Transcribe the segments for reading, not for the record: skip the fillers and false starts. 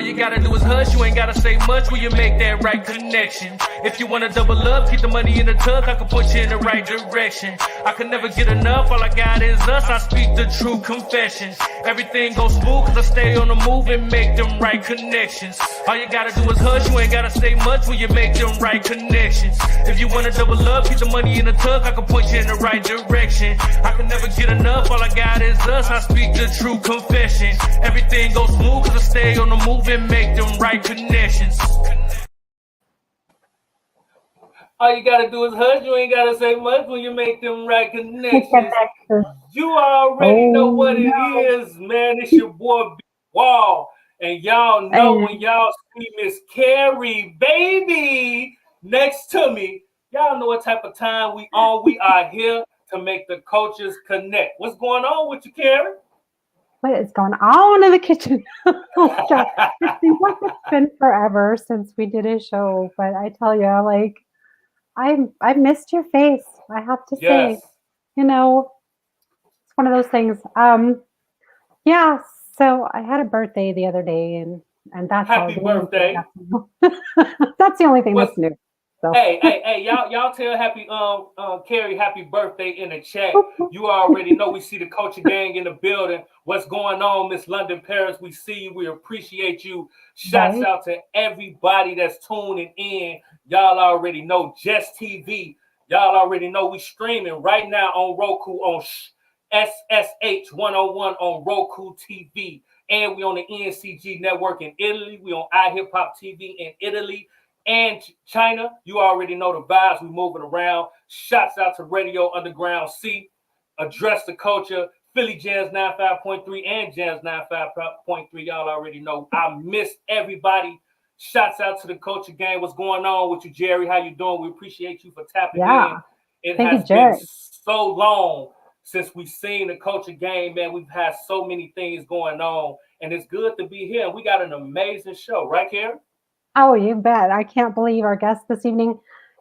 All you gotta do is hush, you ain't gotta say much when you make that right connection. If you wanna double up, keep the money in the tuck, I can put you in the right direction. I can never get enough, all I got is us, I speak the true confession. Everything goes smooth cause I stay on the move and make them right connections. All you gotta do is hush, you ain't gotta say much when you make them right connections. If you wanna double up, keep the money in the tuck, I can put you in the right direction. I can never get enough, all I got is us, I speak the true confession. Everything goes smooth cause I stay on the move and make them right connections. All you gotta do is hush, you ain't gotta say much when you make them right connections. You already know what it is, man. It's your boy Big Wall. And y'all know when y'all see Miss Cari, baby, next to me, y'all know what type of time we on. We are here to make the cultures connect. What's going on with you, Cari? What is going on in the kitchen? Oh, God. It seems like it's been forever since we did a show, but I tell you, like, I missed your face. I have to say, you know, it's one of those things. Yeah. So I had a birthday the other day, and that's happy birthday. That's the only thing that's new. So. Hey, y'all tell Cari happy birthday in the chat. You already know we see the culture gang in the building. What's going on, Miss London Paris? We see you. We appreciate you. Shouts out to everybody that's tuning in. Y'all already know Just TV. Y'all already know we streaming right now on Roku on SSH 101 on Roku TV. And we on the NCG network in Italy. We on iHipHop TV in Italy and China. You already know the vibes. We moving around. Shouts out to Radio Underground C. Address the Culture. Philly Jams 95.3 and Jams 95.3. Y'all already know. I miss everybody. Shouts out to the Culture Gang. What's going on with you, Jerry? How you doing? We appreciate you for tapping in. It has been so long since we've seen the Culture Gang, man. We've had so many things going on, and it's good to be here. We got an amazing show, right, Cari? Oh, you bet. I can't believe our guest this evening.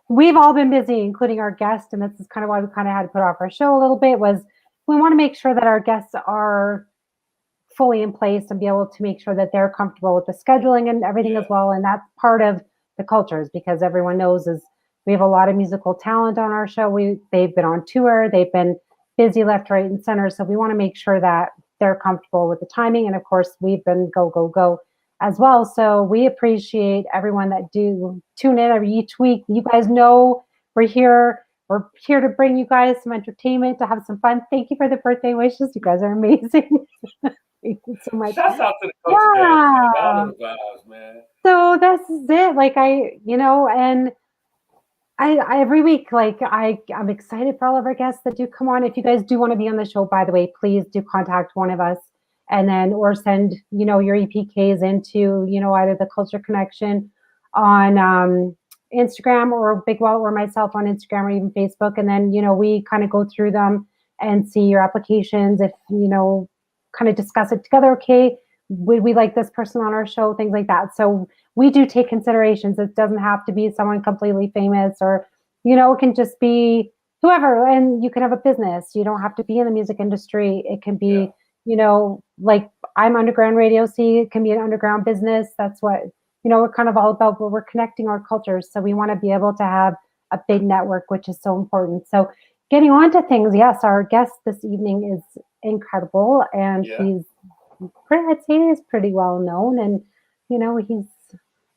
We've all been busy, including our guest, and this is kind of why we kind of had to put off our show a little bit, was we want to make sure that our guests are fully in place and be able to make sure that they're comfortable with the scheduling and everything as well. And that's part of the cultures, because everyone knows is we have a lot of musical talent on our show. They've been on tour. They've been busy left, right, and center. So we want to make sure that they're comfortable with the timing. And of course, we've been go as well. So we appreciate everyone that do tune in each week. You guys know we're here. We're here to bring you guys some entertainment, to have some fun. Thank you for the birthday wishes. You guys are amazing. Thank you so much. Shouts out to the Culture Gang, man. All of the vibes, man. So this is it. Like and I every week, like I'm excited for all of our guests that do come on. If you guys do want to be on the show, by the way, please do contact one of us, and then or send your EPKs into either the Culture Connection on Instagram, or Big Wall, or myself on Instagram, or even Facebook, and then we kind of go through them and see your applications. If kind of discuss it together. Okay, would we like this person on our show? Things like that. So we do take considerations. It doesn't have to be someone completely famous, or it can just be whoever. And you can have a business. You don't have to be in the music industry. It can be like I'm underground radio. See, it can be an underground business. That's what we're kind of all about. But we're connecting our cultures, so we want to be able to have a big network, which is so important. So getting on to things, yes, our guest this evening is incredible, and I'd say he's pretty well known, and he's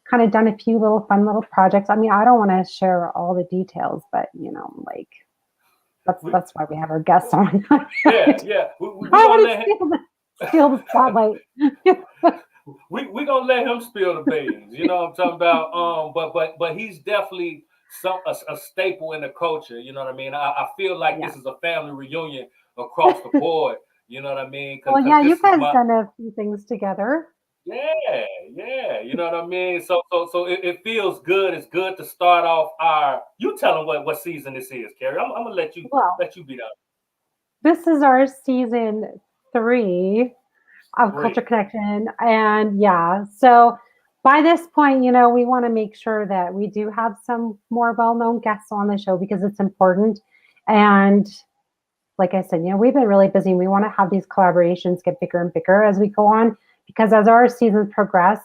kind of done a few fun little projects. I mean, I don't want to share all the details, but like that's why we have our guests on. Yeah. I want to steal the spotlight. We're gonna let him spill the beans. You know what I'm talking about? But he's definitely a staple in the culture. You know what I mean? I feel like this is a family reunion across the board. You know what I mean? Well, yeah, you guys done a few things together. Yeah. You know what I mean? So it feels good. It's good to start off you tell them what season this is, Cari. I'm gonna let you be done. This is our season 3 of Culture Connection, and so by this point, we want to make sure that we do have some more well-known guests on the show, because it's important. And like I said, we've been really busy. We want to have these collaborations get bigger and bigger as we go on, because as our seasons progress,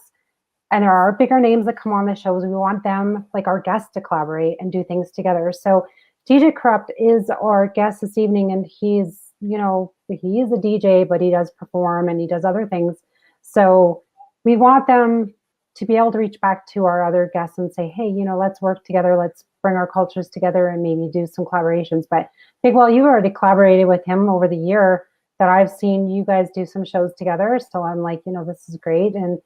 and there are bigger names that come on the shows. We want them, like our guests, to collaborate and do things together. So DJ Kurupt is our guest this evening, and he's, he is a DJ, but he does perform and he does other things. So we want them to be able to reach back to our other guests and say, hey, let's work together. Let's bring our cultures together and maybe do some collaborations. But Bigg, you already collaborated with him over the year that I've seen you guys do some shows together. So I'm like, this is great. And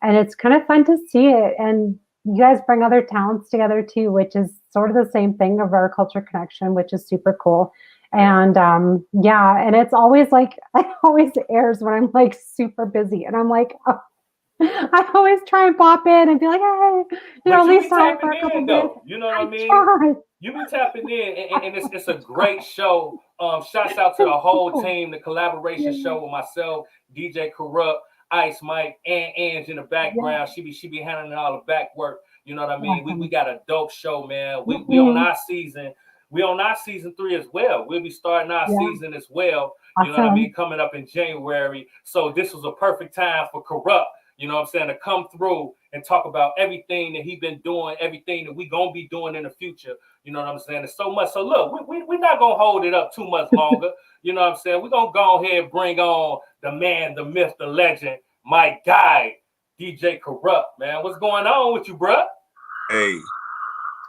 it's kind of fun to see it. And you guys bring other talents together too, which is sort of the same thing of our culture connection, which is super cool. And and it's always like, it always airs when I'm like super busy. And I'm like, oh, I always try and pop in and be like, hey, at least time for a couple minutes. You know what I mean? You be tapping in, and it's a great show. Shouts out to the whole team, the collaboration show with myself, DJ Kurupt, Ice Mike, and Ange in the background. She be handling all the back work. You know what I mean? We got a dope show, man. We on our season. We on our season 3 as well. We'll be starting our season as well. You know what I mean? Coming up in January. So this was a perfect time for Kurupt, you know what I'm saying, to come through and talk about everything that he been doing, everything that we gonna be doing in the future. You know what I'm saying? There's so much. So look, we're not gonna hold it up too much longer. You know what I'm saying? We're gonna go ahead and bring on the man, the myth, the legend, my guy, DJ Kurupt, man. What's going on with you, bruh? Hey,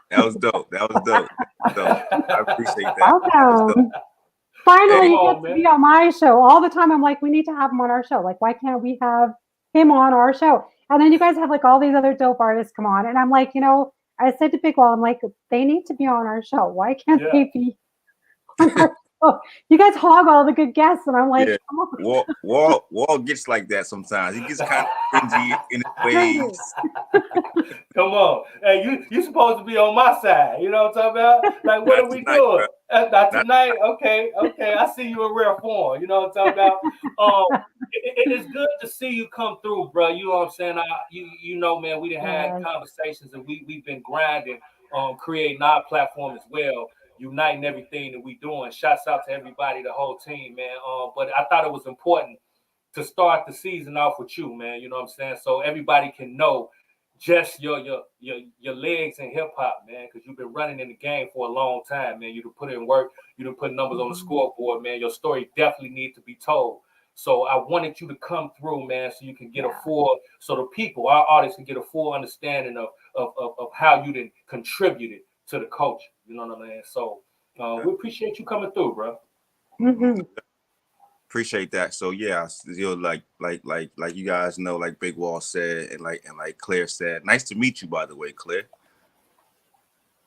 that was dope. That was dope. I appreciate that. Welcome. Finally, you get to be on my show. All the time I'm like, we need to have him on our show. Like, why can't we have him on our show? And then you guys have like all these other dope artists come on. And I'm like, I said to Bigg, I'm like, they need to be on our show. Why can't they be on our show? You guys hog all the good guests. And I'm like, come on. Wall gets like that sometimes. He gets kind of cringy in his ways. Come on. Hey, you supposed to be on my side. You know what I'm talking about? Like, what are we doing? Not tonight. Okay. I see you in rare form. You know what I'm talking about? It is good to see you come through, bro. You know what I'm saying? Man, we done had conversations, and we've been grinding on creating our platform as well, uniting everything that we doing. Shouts out to everybody, the whole team, man. But I thought it was important to start the season off with you, man. You know what I'm saying? So everybody can know just your legs in hip hop, man, because you've been running in the game for a long time, man. You done put in work, you done put numbers on the scoreboard, man. Your story definitely needs to be told. So I wanted you to come through, man, so you can get so the people, our artists, can get a full understanding of how you done contributed to the culture. You know what I mean? So we appreciate you coming through, bro. Mm-hmm. Appreciate that. So like you guys know, like Bigg Wall said, and like Claire said, nice to meet you, by the way, Claire.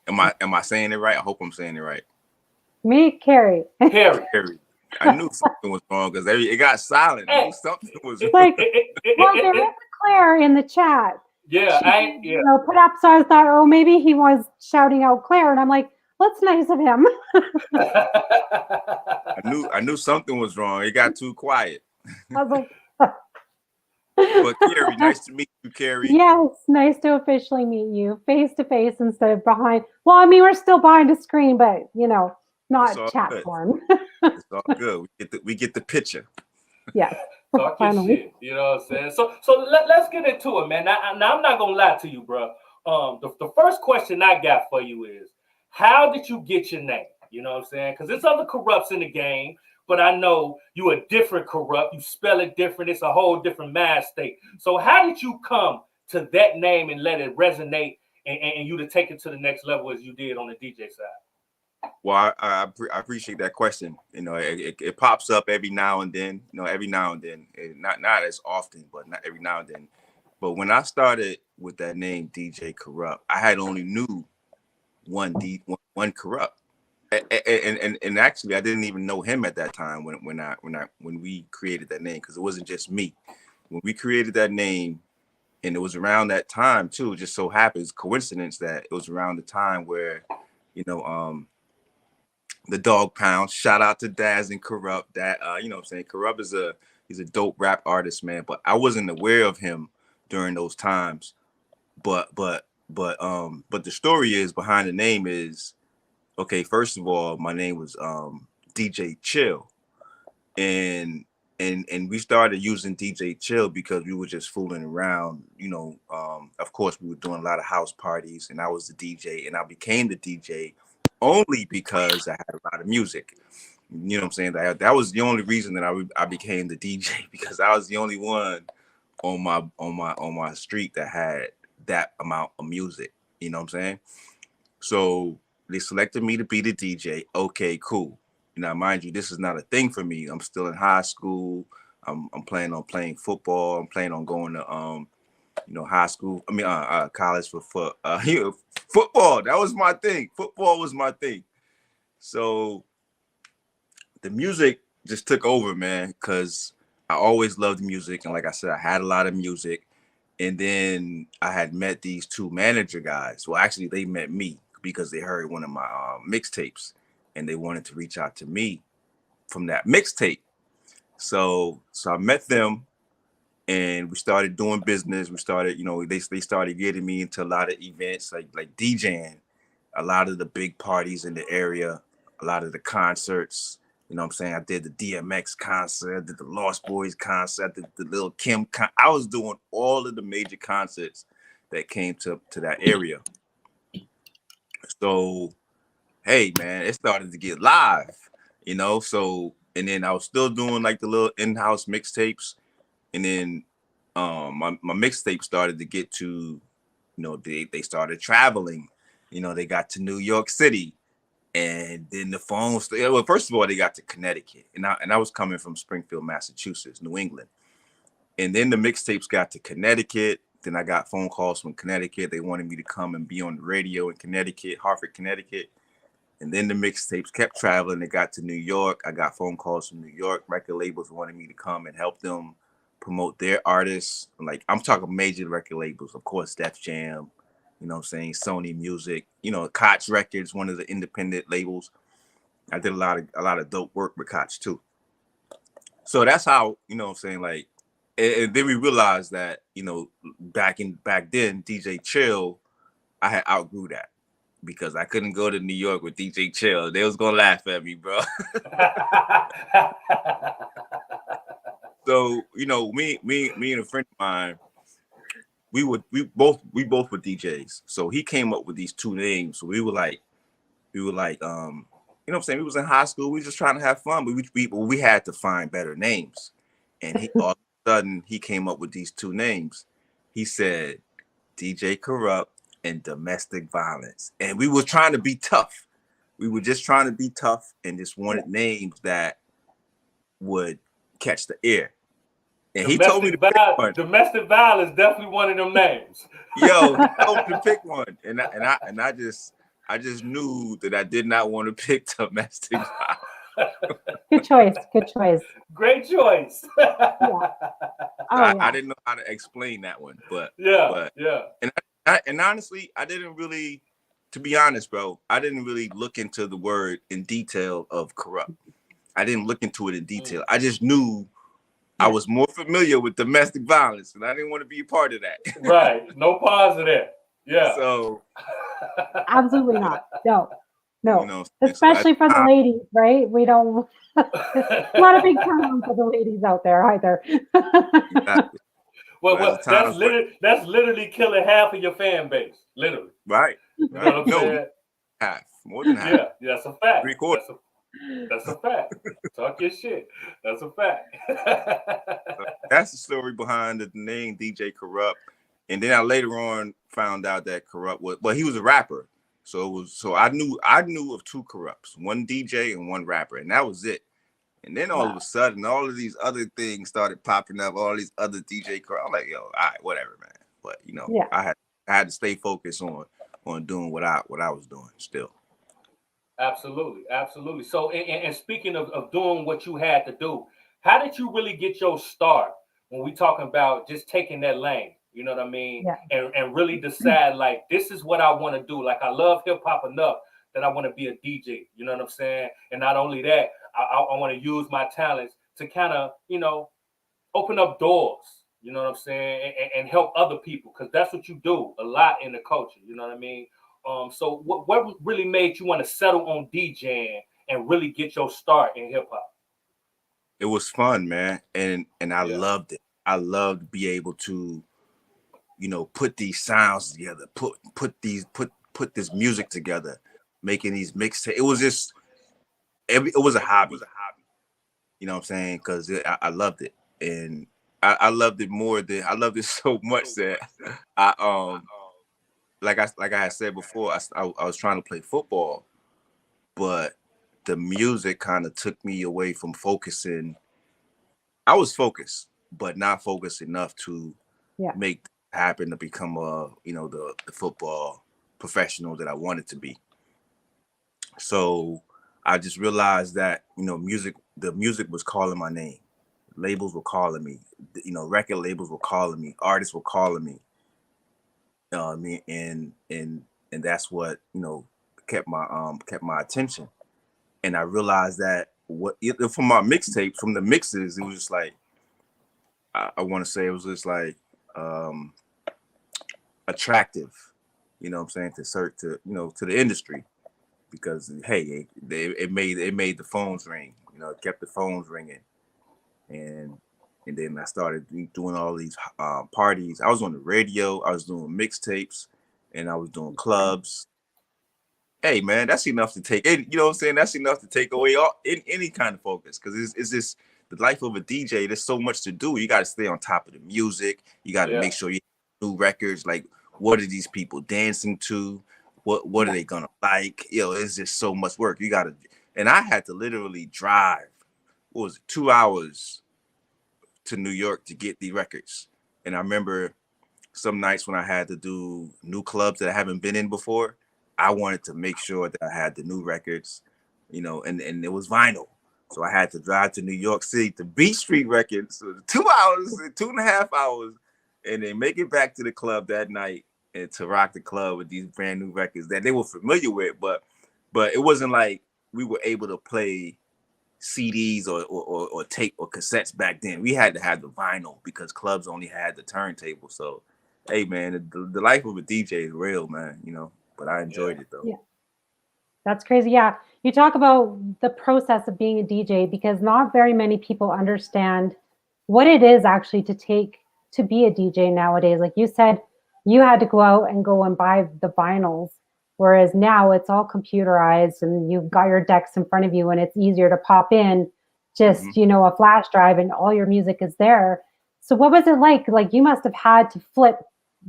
Am I saying it right? I hope I'm saying it right. Me, Cari. I knew something was wrong because it got silent. I knew something was wrong. Like, there is a Claire in the chat. She put up, so I thought, maybe he was shouting out Claire, and I'm like, what's nice of him? I knew something was wrong. It got too quiet. I was like, but Cari, nice to meet you, Cari. Yes, nice to officially meet you face to face instead of behind. Well, I mean, we're still behind a screen, but not chat form. It's all good. We get the picture. Yes. Talk your shit. You know what I'm saying? So let's get into it, man. Now I'm not gonna lie to you, bro. The first question I got for you is, how did you get your name? You know what I'm saying? Because there's other Kurupts in the game, but I know you a different Kurupt. You spell it different. It's a whole different mind state. So how did you come to that name and let it resonate and you to take it to the next level as you did on the DJ side? Well, I appreciate that question. It pops up every now and then. Every now and then, not as often, but not every now and then. But when I started with that name DJ Kurupt, I had only knew one Kurupt, and actually I didn't even know him at that time when we created that name, because it wasn't just me. When we created that name, and it was around that time too. It just so happens, coincidence, that it was around the time where, the Dog Pound. Shout out to Daz and Kurupt. That what I'm saying, Kurupt he's a dope rap artist, man. But I wasn't aware of him during those times. But the story is behind the name is, okay, first of all, my name was DJ Chill. And and we started using DJ Chill because we were just fooling around. Of course, we were doing a lot of house parties, and I was the DJ, and I became the DJ only because I had a lot of music. You know what I'm saying? That was the only reason that I became the DJ, because I was the only one on my street that had that amount of music. You know what I'm saying? So they selected me to be the DJ. Okay, cool. Now, mind you, this is not a thing for me. I'm still in high school. I'm planning on playing football. I'm planning on going to high school. College for football. That was my thing. Football was my thing. So the music just took over, man, because I always loved music. And like I said, I had a lot of music. And then I had met these two manager guys. Well, actually, they met me because they heard one of my mixtapes, and they wanted to reach out to me from that mixtape. So I met them, and we started doing business. We started, they started getting me into a lot of events, like DJing, a lot of the big parties in the area, a lot of the concerts. You know what I'm saying? I did the DMX concert, I did the Lost Boys concert, I did the Lil Kim I was doing all of the major concerts that came to that area. So, hey, man, it started to get live, So, and then I was still doing like the little in-house mixtapes. And then my mixtape started to get to, they started traveling. They got to New York City. And then the phones, well, first of all, they got to Connecticut. And I was coming from Springfield, Massachusetts, New England. And then the mixtapes got to Connecticut. Then I got phone calls from Connecticut. They wanted me to come and be on the radio in Connecticut, Hartford, Connecticut. And then the mixtapes kept traveling. They got to New York. I got phone calls from New York. Record labels wanted me to come and help them promote their artists. Like, I'm talking major record labels, of course, Def Jam, you know what I'm saying, Sony Music, Koch Records, one of the independent labels. I did a lot of dope work with Koch too. So that's how, what I'm saying, like, and then we realized that, back then, DJ Chill, I had outgrew that because I couldn't go to New York with DJ Chill. They was gonna laugh at me, bro. So, me and a friend of mine, we both were DJs. So he came up with these two names. So we were like, what I'm saying? We was in high school. We was just trying to have fun, but we had to find better names. And all of a sudden he came up with these two names. He said DJ Kurupt and Domestic Violence. And we were trying to be tough. We were just trying to be tough and just wanted names that would catch the ear. And he told me to pick one. Domestic violence, definitely one of them names. Yo, he told me to pick one. And I just knew that I did not want to pick Domestic Violence. Good choice. Good choice. Great choice. Yeah. I didn't know how to explain that one, but yeah. And honestly, I didn't really, to be honest, bro, I didn't really look into the word in detail of Kurupt. I didn't look into it in detail. I just knew I was more familiar with domestic violence, and I didn't want to be a part of that. Right. No pause of that. Yeah. So absolutely not. No. Especially for the ladies, right? We don't. Not a big turn on for the ladies out there either. Exactly. Well, that's literally killing half of your fan base, literally. Right. You know what I'm saying? Half, more than half. Yeah, that's a fact. 3/4. That's a fact. Talk your shit. That's a fact. So that's the story behind the name DJ Kurupt. And then I later on found out that Kurupt he was a rapper. So I knew of two Kurupts, one DJ and one rapper, and that was it. And then all of a sudden, all of these other things started popping up, all these other DJ Kurupt. I'm like, yo, all right, whatever, man. But I had to stay focused on doing what I was doing still. Absolutely. So, and speaking of doing what you had to do, how did you really get your start when we talking about just taking that lane? You know what I mean? Yeah. And really decide, like, this is what I want to do. Like, I love hip hop enough that I want to be a DJ. You know what I'm saying? And not only that, I want to use my talents to kind of, open up doors. You know what I'm saying? And help other people, because that's what you do a lot in the culture. You know what I mean? So what really made you want to settle on DJing and really get your start in hip hop? it was fun, man, and I Yeah. loved it. I loved to be able to, put these sounds together, put this music together, making these mixtapes. It was just it was a hobby. You know what I'm saying? Because I loved it, and I loved it more than I loved it so much that I like I had said before, I was trying to play football, but the music kind of took me away from focusing. I was focused, but not focused enough to make it happen to become the football professional that I wanted to be. So I just realized that the music was calling my name. Labels were calling me. Record labels were calling me. Artists were calling me. I mean, and that's what kept my attention. And I realized that from my mixtapes, from the mixes, it was just like I want to say it was just like attractive, you know what I'm saying, to the industry, because hey, it made the phones ring, it kept the phones ringing, and then I started doing all these parties. I was on the radio, I was doing mixtapes, and I was doing clubs. Hey man, that's enough to take it. You know what I'm saying? That's enough to take away any kind of focus, because it's just the life of a DJ. There's so much to do. You got to stay on top of the music. You got to make sure you have new records. Like, what are these people dancing to? What are they gonna like? It's just so much work. You got to, and I had to literally drive. What was it, 2 hours to New York to get the records? And I remember some nights when I had to do new clubs that I haven't been in before. I wanted to make sure that I had the new records, and it was vinyl. So I had to drive to New York City to Beach Street Records, so 2 hours, 2.5 hours, and then make it back to the club that night and to rock the club with these brand new records that they were familiar with. But it wasn't like we were able to play CDs or tape or cassettes back then. We had to have the vinyl because clubs only had the turntable. So, hey man, the life of a DJ is real, man. But I enjoyed it though. Yeah, that's crazy. Yeah, you talk about the process of being a DJ, because not very many people understand what it is actually to take to be a DJ nowadays. Like you said, you had to go and buy the vinyls, whereas now it's all computerized and you've got your decks in front of you and it's easier to pop in just a flash drive and all your music is there. So what was it like? Like, you must have had to flip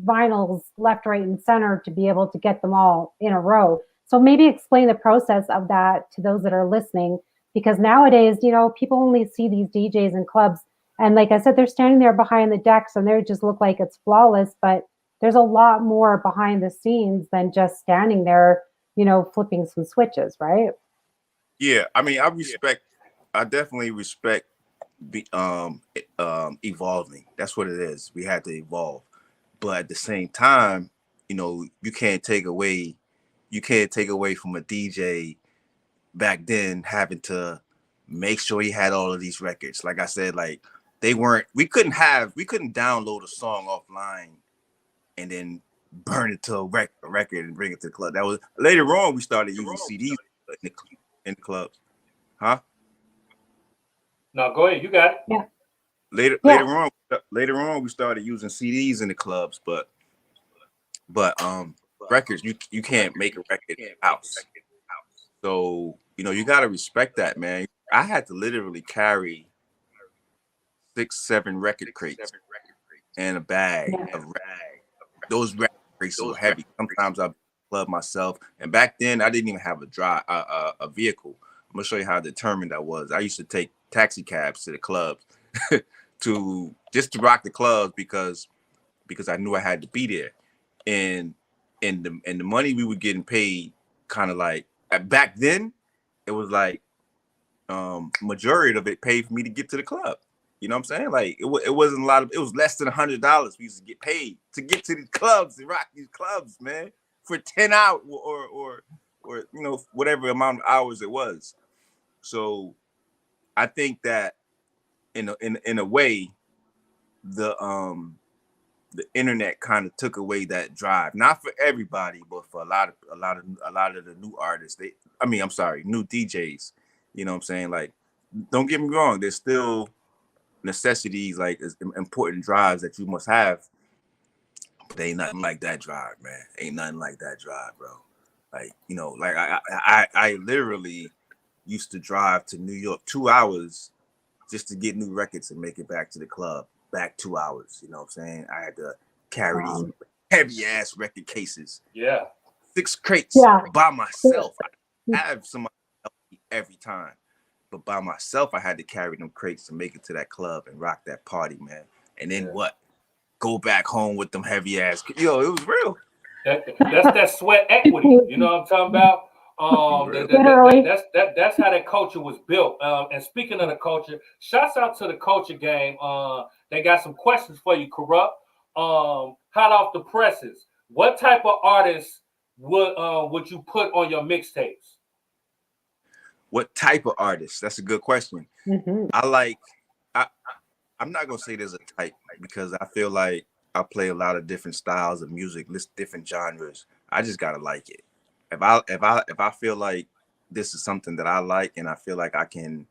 vinyls left, right, and center to be able to get them all in a row. So maybe explain the process of that to those that are listening, because nowadays, people only see these DJs in clubs, and like I said, they're standing there behind the decks and they just look like it's flawless, but there's a lot more behind the scenes than just standing there, flipping some switches, right? Yeah, I mean, I definitely respect the evolving. That's what it is. We had to evolve, but at the same time, you can't take away from a DJ back then having to make sure he had all of these records. Like I said, like we couldn't download a song offline and then burn it to a record and bring it to the club. That was later on we started using CDs in the clubs. Huh? No, go ahead. You got it. Yeah. Later on we started using CDs in the clubs, but records, you can't make a record in the house. So, you got to respect that, man. I had to literally carry 6-7 record crates and a bag of records. Those record crates were heavy. Sometimes I club myself, and back then I didn't even have a vehicle. I'm gonna show you how determined I was. I used to take taxi cabs to the clubs to rock the clubs because I knew I had to be there, and the money we were getting paid, kind of like back then, it was like majority of it paid for me to get to the club. You know what I'm saying? Like it wasn't a lot of. It was less than $100 we used to get paid to get to these clubs and rock these clubs, man, for 10 hours or whatever amount of hours it was. So I think that in a way, the internet kind of took away that drive. Not for everybody, but for a lot of the new artists. New DJs. You know what I'm saying? Like don't get me wrong, there's still necessities like important drives that you must have, but ain't nothing like that drive, man. Ain't nothing like that drive, bro. Like, you know, like I literally used to drive to New York 2 hours just to get new records and make it back to the club, back 2 hours. You know what I'm saying? I had to carry these heavy ass record cases. Yeah. 6 crates by myself. I have somebody help me every time. But by myself, I had to carry them crates to make it to that club and rock that party, man. And then what? Go back home with them heavy ass. Yo, it was real. That's that sweat equity. You know what I'm talking about? That's how that culture was built. And speaking of the culture, shouts out to the culture game. They got some questions for you, Kurupt. Hot off the presses. What type of artists would you put on your mixtapes? What type of artist? That's a good question. I'm not gonna say there's a type because I feel like I play a lot of different styles of music, different genres. I just gotta like it. If I feel like this is something that I like and I feel like I can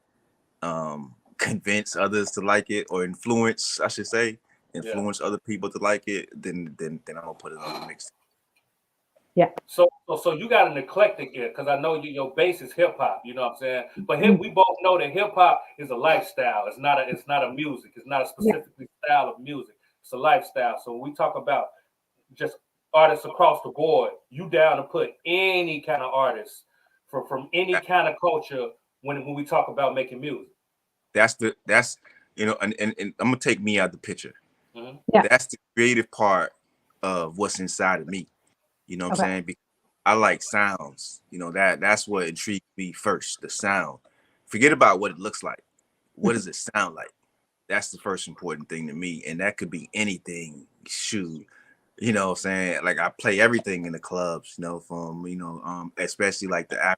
convince others to like it or influence other people to like it, then I'm gonna put it on the mix. Yeah. So you got an eclectic here because I know your base is hip hop. You know what I'm saying? But we both know that hip hop is a lifestyle. It's not a music. It's not a specifically style of music. It's a lifestyle. So when we talk about just artists across the board, you down to put any kind of artist from any kind of culture when we talk about making music. That's you know, and I'm gonna take me out the picture. Yeah. That's the creative part of what's inside of me. You know what I'm saying? Because I like sounds. You know, that's what intrigued me first, the sound. Forget about what it looks like. What does it sound like? That's the first important thing to me. And that could be anything. Shoot. You know what I'm saying? Like I play everything in the clubs, you know, from, you know, especially like the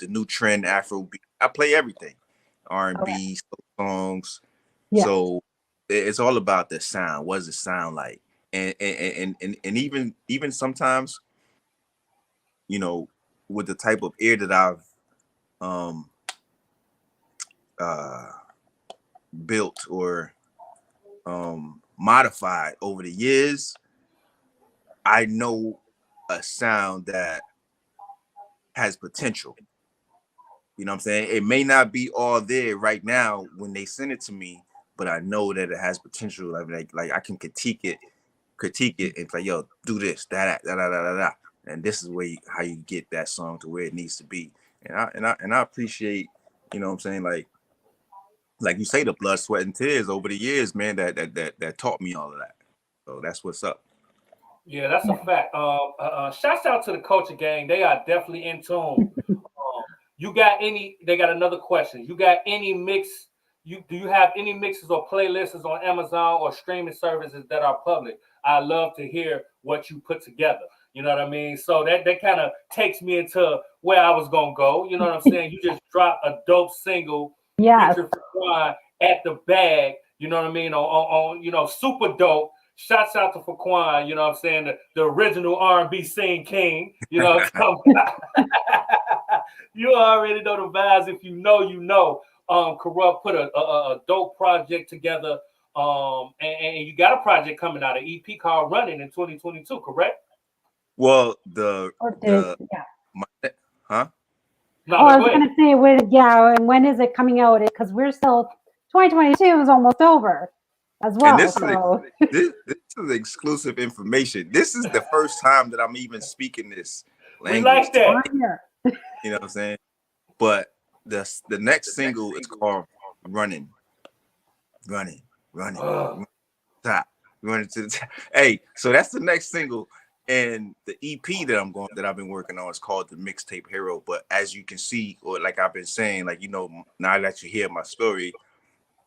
new trend Afrobeat. I play everything. R&B songs. Yeah. So it's all about the sound. What does it sound like? And even sometimes, you know, with the type of ear that I've built or modified over the years, I know a sound that has potential. You know what I'm saying? It may not be all there right now when they send it to me, but I know that it has potential. Like I can critique it and say, yo, do this, that, and this is how you get that song to where it needs to be. And I appreciate, you know what I'm saying, like you say, the blood, sweat, and tears over the years, man, that taught me all of that. So that's what's up. Yeah, that's a fact. Shouts out to the culture gang. They are definitely in tune. You got any? They got another question. You got any mix? Do you have any mixes or playlists on Amazon or streaming services that are public? I love to hear what you put together. You know what I mean? So that kind of takes me into where I was gonna go. You know what I'm saying? You just dropped a dope single featuring Faquan at the bag. You know what I mean? On you know, super dope. Shouts out to Faquan. You know what I'm saying? The original R&B scene king. You know what I'm talking about? You already know the vibes. If you know, you know. Kurupt put a dope project together. And you got a project coming out, an EP called Running in 2022, correct? Well, huh? No, I was going to say, and when is it coming out? Because we're still 2022 is almost over as well. And this is exclusive information. This is the first time that I'm even speaking this language. We like that. You know what I'm saying? But the next single is called Running to the top. Hey, so that's the next single. And the EP that I've been working on is called the Mixtape Hero. But as you can see, or like I've been saying, like, you know, now that you hear my story,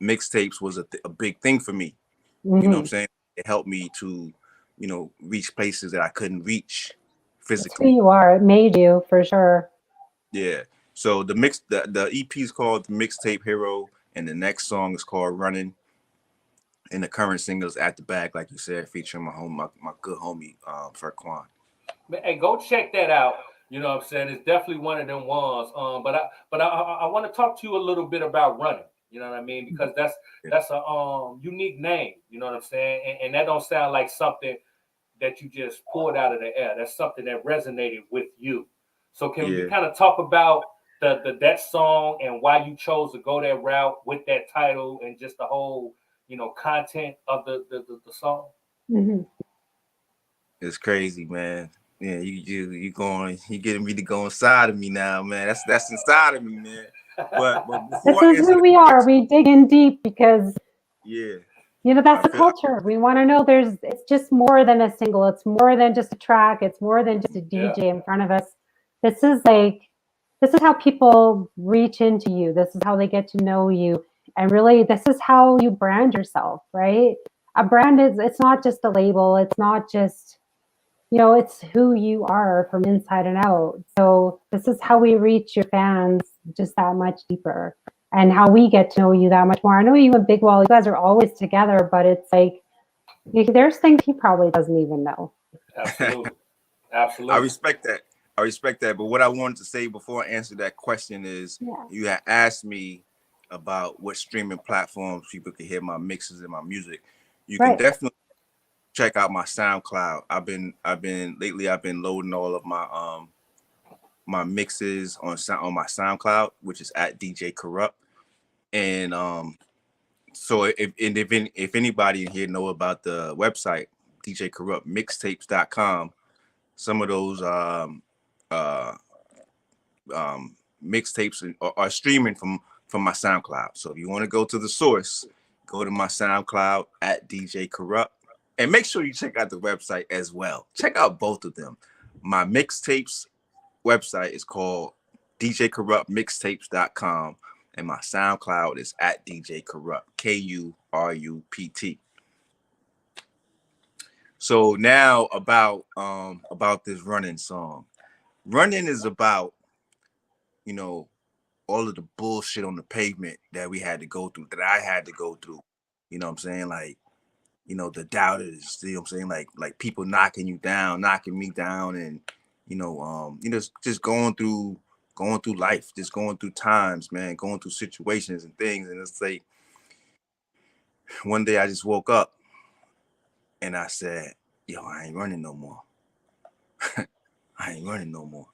mixtapes was a big thing for me. You know what I'm saying? It helped me to, you know, reach places that I couldn't reach physically. That's who you are. It made you for sure. Yeah. So the EP is called the Mixtape Hero, and the next song is called Running. And the current single is At the Bag, like you said, featuring my good homie, Faquan. Hey, go check that out. You know what I'm saying? It's definitely one of them ones. But I want to talk to you a little bit about running. You know what I mean? Because that's a unique name. You know what I'm saying? And that don't sound like something that you just pulled out of the air. That's something that resonated with you. So can you kind of talk about that song and why you chose to go that route with that title and just the whole content of the song? Mm-hmm. It's crazy, man. Yeah, you getting me to go inside of me now, man. That's inside of me, man. But This before I is answer who the we are. question, We dig in deep because yeah, that's I the feel culture. We want to know it's just more than a single. It's more than just a track. It's more than just a DJ in front of us. This is how people reach into you. This is how they get to know you. And really, this is how you brand yourself, right? A brand it's not just a label. It's not just, it's who you are from inside and out. So this is how we reach your fans just that much deeper and how we get to know you that much more. I know you and Bigg, you guys are always together, but it's like, there's things he probably doesn't even know. Absolutely. I respect that. But what I wanted to say before I answer that question is, you had asked me about what streaming platforms people could hear my mixes and my music. You can definitely check out my SoundCloud. I've been loading all of my my mixes on my SoundCloud, which is at DJ Kurupt. And so if anybody in here know about the website DJ Kurupt mixtapes.com, some of those mixtapes are streaming from my SoundCloud. So if you want to go to the source, go to my SoundCloud at DJ Kurupt, and make sure you check out the website as well. Check out both of them. My mixtapes website is called DJ Kurupt mixtapes.com, and my SoundCloud is at DJ Kurupt, Kurupt. So now about this running song. Running is about, all of the bullshit on the pavement that we had to go through, that I had to go through. You know what I'm saying? Like, the doubters, you know what I'm saying? Like people knocking you down, knocking me down, and just going through life, just going through times, man, going through situations and things. And it's like one day I just woke up and I said, yo, I ain't running no more. I ain't running no more.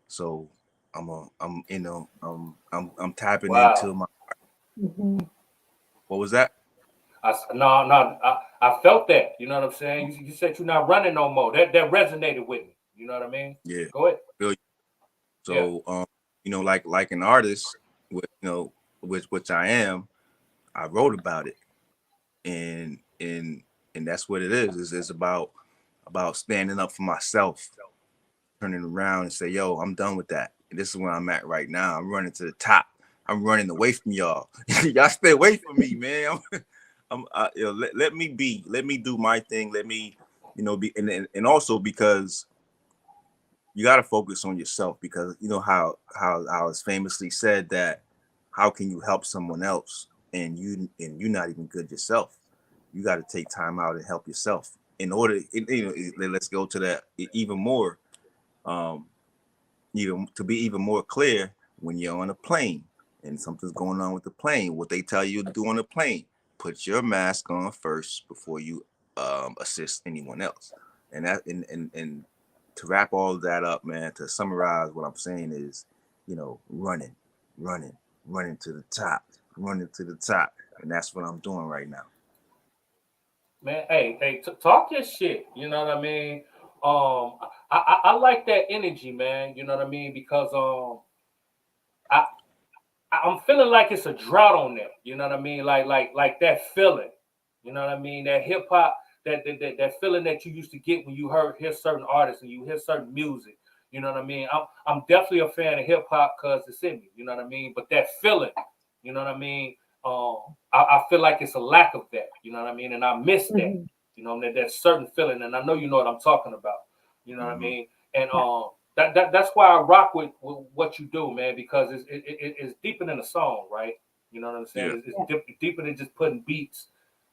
So I'm tapping into my. Mm-hmm. What was that? I felt that. You know what I'm saying? You said you're not running no more. That resonated with me. You know what I mean? Yeah. Go ahead. So like an artist, which I am, I wrote about it, and that's what it is. It's about standing up for myself, turning around and say, yo, I'm done with that. And this is where I'm at right now. I'm running to the top. I'm running away from y'all. Y'all stay away from me, man. Let me do my thing. Let me, be, and also because you got to focus on yourself, because how it's famously said that how can you help someone else and you're not even good yourself. You got to take time out and help yourself in order. Let's go to that even more. To be even more clear, when you're on a plane and something's going on with the plane, what they tell you to do on the plane, put your mask on first before you assist anyone else. And that and to wrap all of that up, man, to summarize what I'm saying is, running to the top, and that's what I'm doing right now. Man, hey, talk your shit. You know what I mean? I like that energy, man. You know what I mean? Because I'm feeling like it's a drought on them. You know what I mean? Like that feeling. You know what I mean? That hip hop, that feeling that you used to get when you hear certain artists and you hear certain music. You know what I mean? I'm definitely a fan of hip hop because it's in me. You know what I mean? But that feeling, you know what I mean? I feel like it's a lack of that. You know what I mean? And I miss that. Mm-hmm. You know, that certain feeling, and I know you know what I'm talking about. You know what I mean? And that's why I rock with what you do, man, because it's deeper than a song, right? You know what I'm saying? Yeah. It's deeper than just putting beats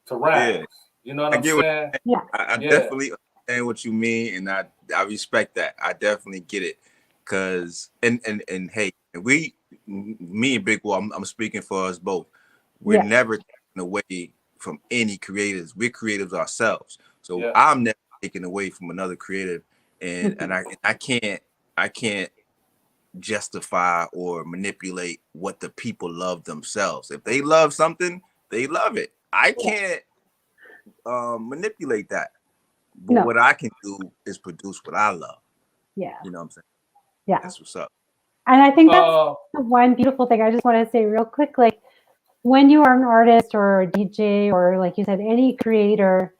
to rhymes. Yeah. You know what I'm saying? I definitely understand what you mean, and I respect that. I definitely get it, Cause and hey, me and Big Wall, I'm speaking for us both. We're Yeah. never taking away from any creators. We're creatives ourselves. So Yeah. I'm never taking away from another creative, and I can't justify or manipulate what the people love themselves. If they love something, they love it. I can't manipulate that. But No. what I can do is produce what I love. Yeah. You know what I'm saying? Yeah. That's what's up. And I think that's the one beautiful thing. I just want to say real quick, like when you are an artist or a DJ or like you said, any creator,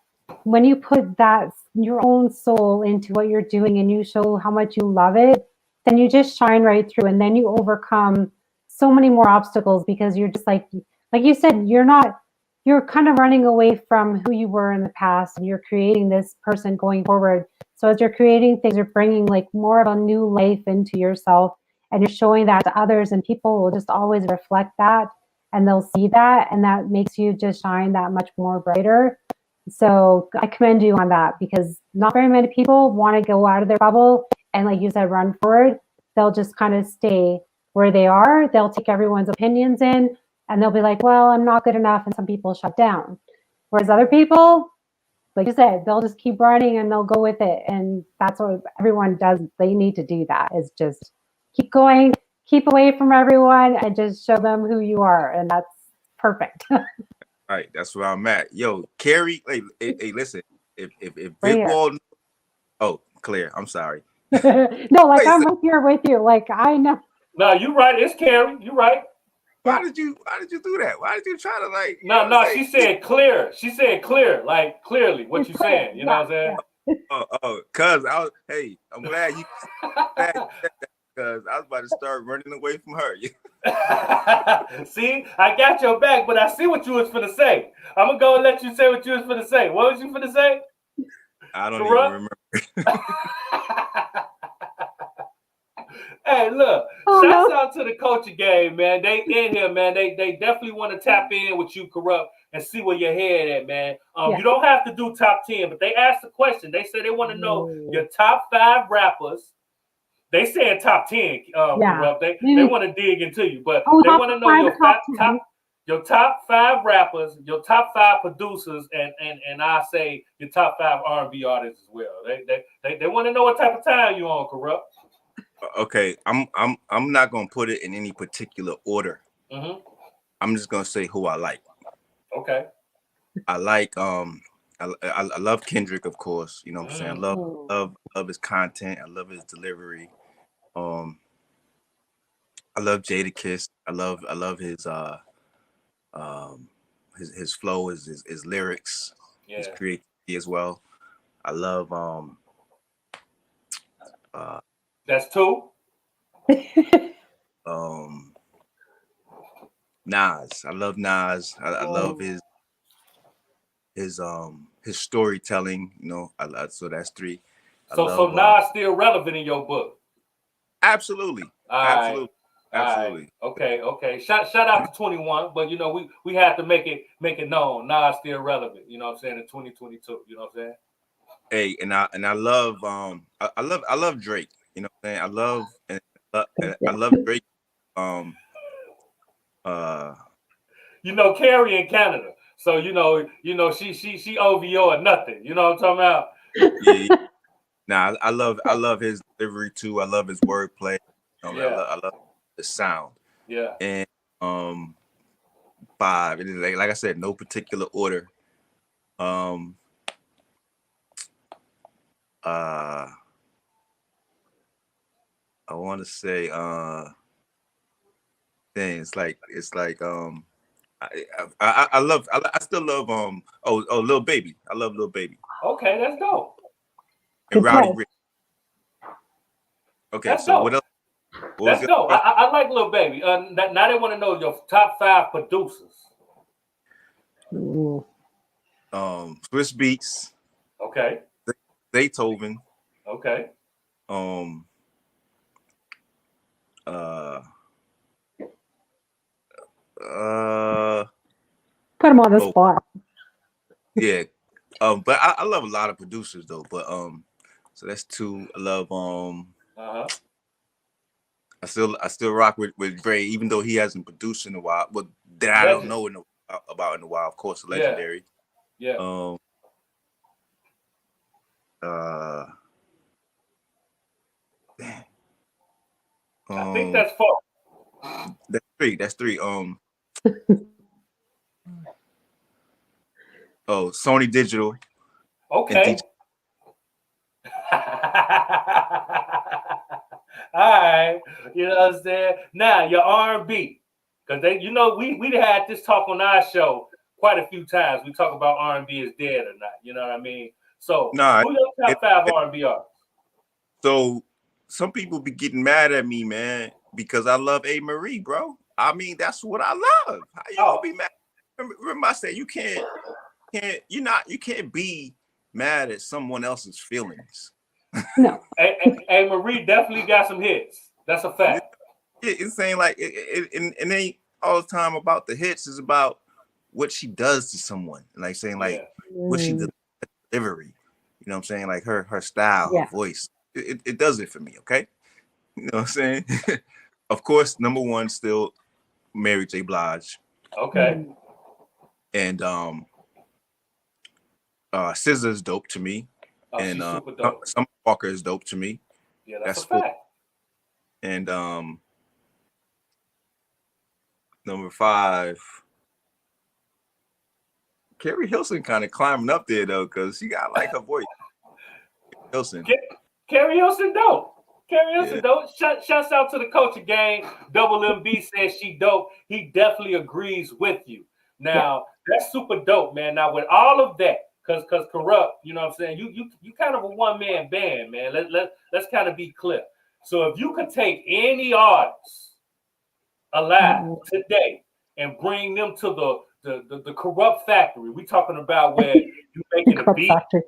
when you put that your own soul into what you're doing and you show how much you love it, then you just shine right through, and then you overcome so many more obstacles because you're just like you said, you're kind of running away from who you were in the past and you're creating this person going forward. So as you're creating things, you're bringing like more of a new life into yourself and you're showing that to others, and people will just always reflect that and they'll see that, and that makes you just shine that much more brighter. So I commend you on that, because not very many people want to go out of their bubble and, like you said, run forward. They'll just kind of stay where they are. They'll take everyone's opinions in and they'll be like, well, I'm not good enough, and some people shut down. Whereas other people, like you said, they'll just keep running and they'll go with it. And that's what everyone does. They need to do that, is just keep going, keep away from everyone, and just show them who you are. And that's perfect. All right, that's where I'm at. Yo, Cari, hey, listen, if Right Big Wall, oh, Claire, I'm sorry. No, like I'm right here with you. Like I know. No, you right. It's Cari. You right. Why did you do that? Why did you try to like? No, she said clear. She said clear, like clearly what you're saying. You know what I'm saying? Cause I'm glad you said that, because I was about to start running away from her. See, I got your back, but I see what you was finna say. I'm gonna go and let you say what you was finna say. What was you finna say? I don't even remember. Hey, look, shouts out to the culture game, man. They in here, man. They definitely want to tap in with you, Kurupt, and see where your head at, man. You don't have to do top 10, but they asked the question. They said they want to know your top 5 rappers. They saying top 10, Kurupt. They want to dig into you, but they want to know your top 5 rappers, your top 5 producers, and I say your top 5 R&B artists as well. They want to know what type of time you on, Kurupt. Okay, I'm not gonna put it in any particular order. I'm just gonna say who I like. Okay. I like I love Kendrick, of course. You know what I'm saying? I love his content. I love his delivery. I love Jadakiss. I love his flow, his lyrics, his creativity as well. I love that's 2. Nas. I love Nas. I love his storytelling. You know, so that's 3. So Nas still relevant in your book? Absolutely. Absolutely. Right. Okay. Shout out to 21, but you know we have to make it known. Nas still relevant. You know what I'm saying, in 2022. You know what I'm saying? Hey, and I love I love Drake. You know what I'm saying? I love Drake. You know, Cari in Canada, so you know she OVO or nothing. You know what I'm talking about? Yeah. Nah, I love his delivery too. I love his wordplay. I love the sound. Yeah. And 5. It is like I said, no particular order. I want to say things like I still love Lil Baby. I love Lil Baby. Okay, that's dope. And Rowdy Rich. Okay, that's so dope. what else? That's dope. I like Lil Baby. Now they want to know your top 5 producers. Swiss Beats. Okay. Beethoven. Okay. Put him on the spot. Yeah. But I love a lot of producers though. But so that's 2. I love I still rock with Dre, even though he hasn't produced in a while. But that I don't know about in a while. Of course, legendary. Yeah. Damn. I think that's 4. That's 3. That's 3. Sony Digital. Okay. All right. You know what I'm saying? Now your R&B. Because we had this talk on our show quite a few times. We talk about R&B is dead or not. You know what I mean? So who your top 5 R&B artists? So some people be getting mad at me, man, because I love A. Marie, bro. I mean, that's what I love. How you gonna be mad? Remember I said you can't be mad at someone else's feelings. No. A. Marie definitely got some hits. That's a fact. It's saying like it ain't all the time about the hits. It's about what she does to someone. Like saying like what she delivery. You know what I'm saying? Like her style, her voice. It does it for me, okay? You know what I'm saying? Of course, number 1 still Mary J. Blige. Okay. And SZA is dope to me. And super dope. Summer Walker is dope to me. Yeah, that's a fact. And number 5, Carrie Hilson kind of climbing up there though, because she got like her voice. Hilson. Carrie Hilson dope. Carrie Hilson dope. Shouts out to the culture gang. Double MB says she dope. He definitely agrees with you. Now that's super dope, man. Now with all of that, because Kurupt, you know what I'm saying? You kind of a one-man band, man. Let's kind of be clear. So if you could take any artist alive today and bring them to the Kurupt factory, we talking about where you making a beat. Factory.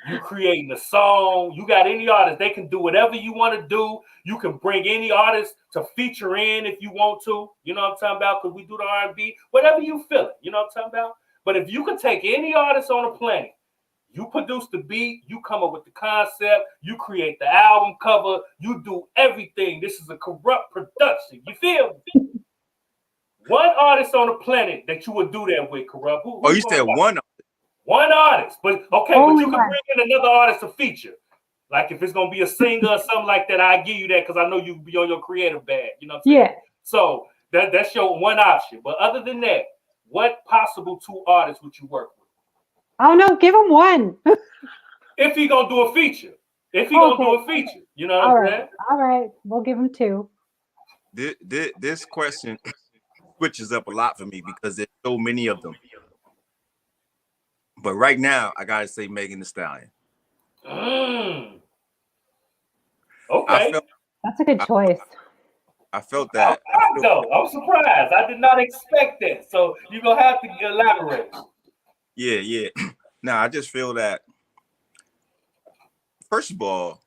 You creating a song. You got any artist, they can do whatever you want to do. You can bring any artist to feature in if you want to. You know what I'm talking about? Because we do the R&B, whatever you feel it. You know what I'm talking about? But if you could take any artist on the planet, you produce the beat, you come up with the concept, you create the album cover, you do everything. This is a Kurupt production. You feel me? One artist on the planet that you would do that with, Kurupt. Oh, you said one? One artist, but okay, but you can bring in another artist to feature. Like if it's gonna be a singer or something like that, I give you that because I know you be on your creative bag. You know what I'm saying? So that's your one option. But other than that, what possible 2 artists would you work with? Oh no, give him one. If he gonna do a feature. If he gonna do a feature. You know what I'm saying? All right. We'll give him 2. This question switches up a lot for me because there's so many of them. But right now, I gotta say Megan Thee Stallion. Okay, that's a good choice. I felt that. I'm surprised. I did not expect that. So you're gonna have to elaborate. Yeah. Now I just feel that. First of all,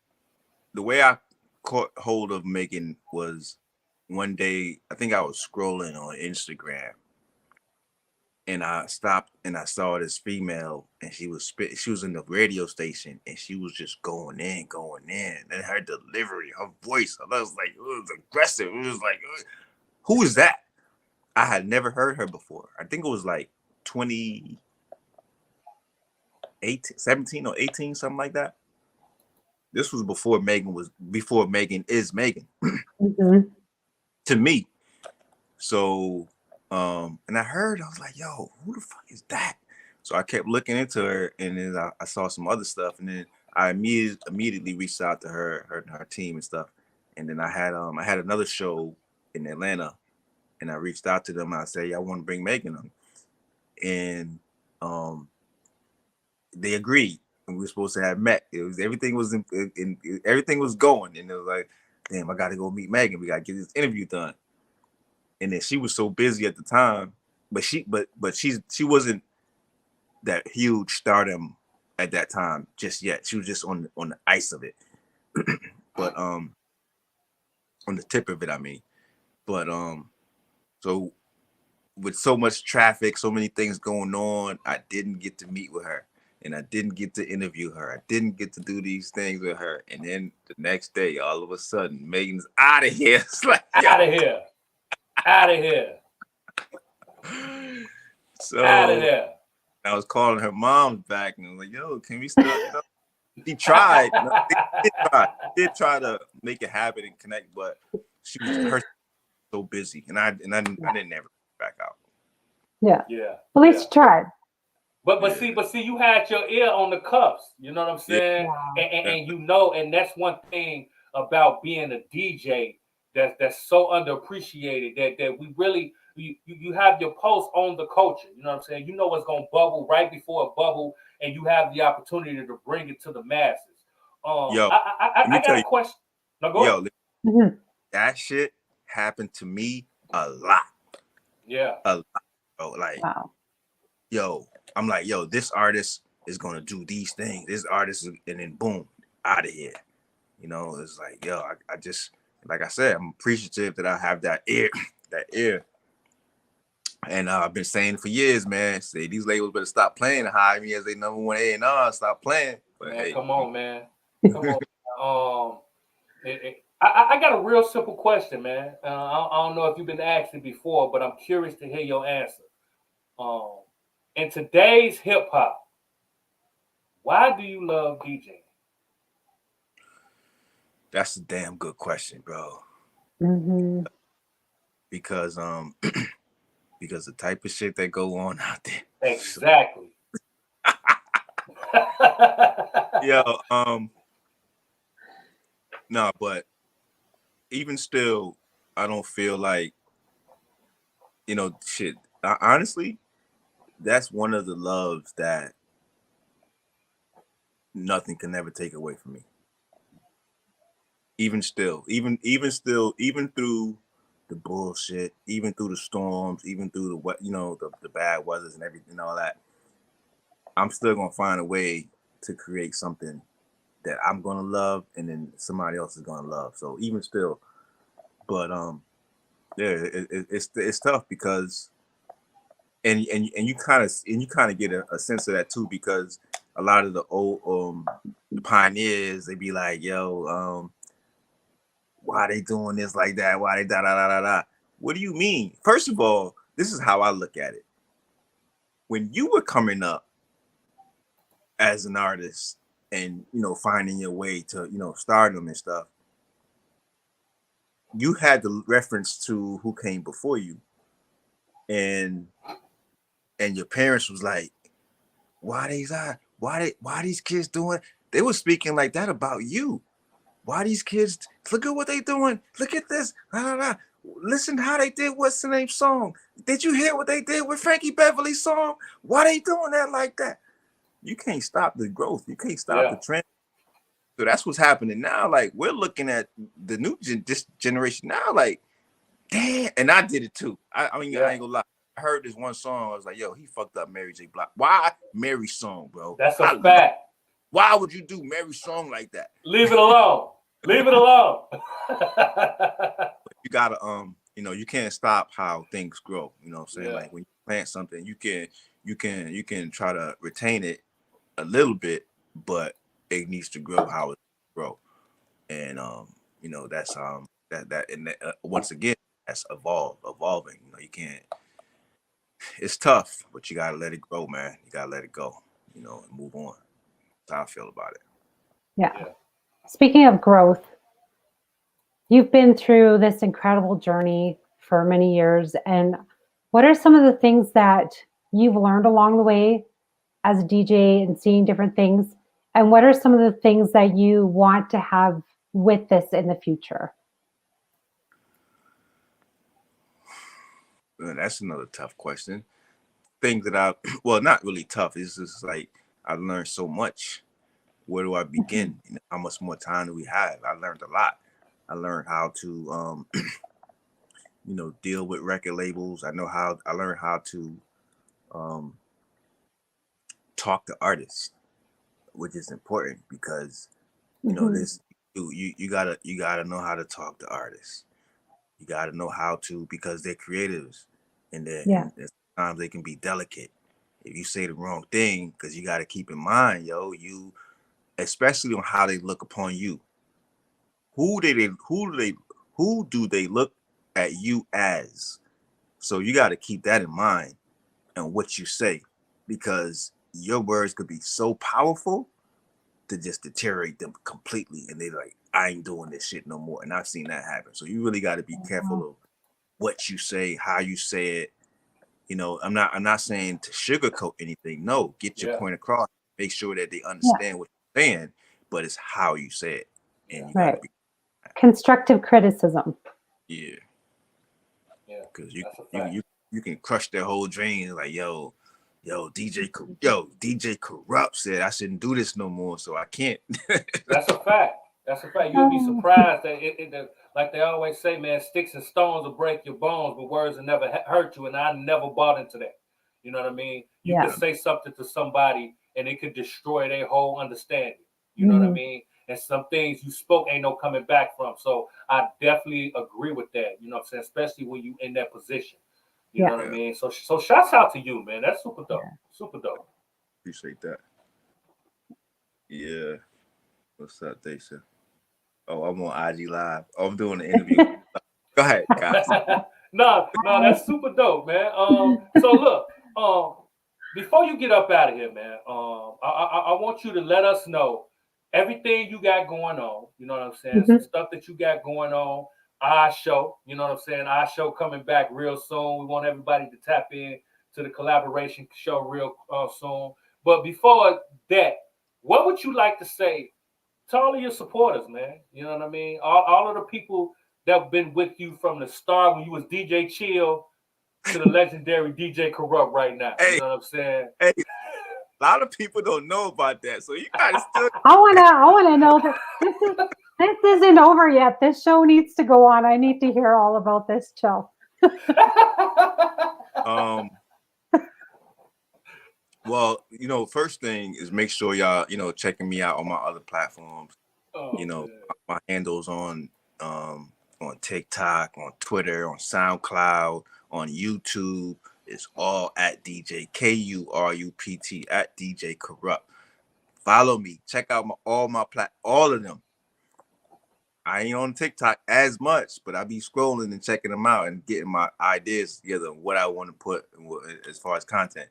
the way I caught hold of Megan was one day. I think I was scrolling on Instagram. And I stopped and I saw this female and she was in the radio station and she was just going in. And her delivery, her voice, I was like, it was aggressive. It was like, who is that? I had never heard her before. I think it was like 17 or 18, something like that. This was before Megan is Megan to me. So, and I was like, yo, who the fuck is that? So I kept looking into her and then I saw some other stuff and then I immediately reached out to her team and stuff. And then I had another show in Atlanta and I reached out to them and I said, yeah, I want to bring Megan on. And they agreed. And we were supposed to have met. Everything was everything was going. And it was like, damn, I gotta go meet Megan. We gotta get this interview done. And then she was so busy at the time, but she wasn't that huge stardom at that time just yet. She was just on the ice of it, but on the tip of it, I mean. But so with so much traffic, so many things going on, I didn't get to meet with her. and I didn't get to interview her. I didn't get to do these things with her. And then the next day, all of a sudden, Megan's out of here. It's like, out of here, out of here, so out of there. I was calling her mom's back, and I was like, "Yo, can we still?" You know, she tried. You know, did try to make it happen and connect, but she was so busy, and I didn't ever back out. Yeah. Yeah. At least you tried. But see, you had your ear on the cuffs. You know what I'm saying? Yeah. And you know, and that's one thing about being a DJ that's so underappreciated that we really you have your pulse on the culture. You know what I'm saying? You know what's gonna bubble right before it bubble, and you have the opportunity to bring it to the masses. Yo, I got a question. No, go ahead. Mm-hmm. That shit happened to me a lot. Yeah. A lot, bro. Like, Wow. yo, I'm like, yo, this artist is gonna do these things. This artist, and then boom, out of here. You know, it's like, yo, I just, like I said, I'm appreciative that I have that ear, that ear. And I've been saying for years, man, say these labels better stop playing, hire me as a number one A&R, stop playing. But Man, hey, come on, man. Come on. I got a real simple question, man. I don't know if you've been asked it before, but I'm curious to hear your answer. In today's hip hop, why do you love DJing? that's a damn good question, bro. Mm-hmm. Because because the type of shit that go on out there. Exactly. Yo, no, but even still, I don't feel like, you know, shit. Honestly, that's one of the loves that nothing can ever take away from me. Even still, even through the bullshit, even through the storms, even through the what, you know, the bad weathers and everything, all that, I'm still gonna find a way to create something that I'm gonna love, and then somebody else is gonna love. So even still, but yeah, it's tough because, and you kind of get a sense of that too, because a lot of the old the pioneers, they be like, yo, why they doing this like that? Why they da da da da da? What do you mean? First of all, this is how I look at it. When you were coming up as an artist and, you know, finding your way to, you know, stardom and stuff, you had the reference to who came before you, and your parents was like, why these kids doing? They were speaking like that about you. Why these kids? Look at what they doing. Look at this. Listen how they did what's the name song. Did you hear what they did with Frankie Beverly's song? Why they doing that like that? You can't stop the growth. You can't stop the trend. So that's what's happening now. Like, we're looking at the new this generation now. Like, damn. And I did it too. I mean, I ain't gonna lie. I heard this one song. I was like, yo, he fucked up Mary J. Blige. Why Mary's song, bro? That's a fact. Why would you do Mary's song like that? Leave it alone. Leave it alone. You gotta you know, you can't stop how things grow. You know what I'm saying? Yeah. Like, when you plant something, you can try to retain it a little bit, but it needs to grow how it grow. And you know, that's once again, that's evolving. You know, you can't. It's tough, but you gotta let it grow, man. You gotta let it go. You know, and move on. That's how I feel about it. Yeah. Speaking of growth, you've been through this incredible journey for many years. And what are some of the things that you've learned along the way as a DJ and seeing different things? And what are some of the things that you want to have with this in the future? That's another tough question. Things that well, not really tough. It's just like, I learned so much. Where do I begin? You know, how much more time do we have? I learned a lot. I learned how to, you know, deal with record labels. I learned how to talk to artists, which is important because, you know, this you gotta know how to talk to artists. You gotta know how to, because they're creatives, and sometimes they can be delicate. if you say the wrong thing, because you got to keep in mind, yo, you, especially on how they look upon you. Who do they look at you as? So you got to keep that in mind and what you say, because your words could be so powerful to just deteriorate them completely, and they like, I ain't doing this shit no more. And I've seen that happen. So you really got to be careful of what you say, how you say it. You know, I'm not saying to sugarcoat anything. No, get your point across. Make sure that they understand what you're saying, but it's how you say it, and you got to be constructive criticism. Yeah, because you can crush their whole dreams. Like, yo, DJ Kurupt said I shouldn't do this no more, so I can't. That's a fact. That's a fact. You'll be surprised that like they always say, man, sticks and stones will break your bones, but words will never hurt you. And I never bought into that. You know what I mean? You could say something to somebody and it could destroy their whole understanding. You know what I mean? And some things you spoke ain't no coming back from. So I definitely agree with that. You know what I'm saying? Especially when you in that position. You know what I mean? So shouts out to you, man. That's super dope. Super dope. Appreciate that. Yeah. What's up, Daisha? Oh, I'm on IG Live. Oh, I'm doing an interview. Go ahead, guys. No, that's super dope, man. So look, before you get up out of here, man, I want you to let us know everything you got going on. You know what I'm saying? Some stuff that you got going on. Our show, you know what I'm saying? Our show coming back real soon. We want everybody to tap in to the collaboration show real soon. But before that, what would you like to say to all of your supporters, man? You know what I mean? All of the people that have been with you from the start when you was DJ Chill to the legendary DJ Kurupt right now. Hey, you know what I'm saying? Hey, a lot of people don't know about that, so you gotta still. I wanna know that this isn't over yet. This show needs to go on. I need to hear all about this. Chill. Well, you know, first thing is make sure y'all, you know, checking me out on my other platforms. You know, my handles on TikTok, on Twitter, on SoundCloud, on YouTube. It's all at DJ Kurupt, at DJ Kurupt. Follow me. Check out all of them. I ain't on TikTok as much, but I be scrolling and checking them out and getting my ideas together on what I want to put as far as content.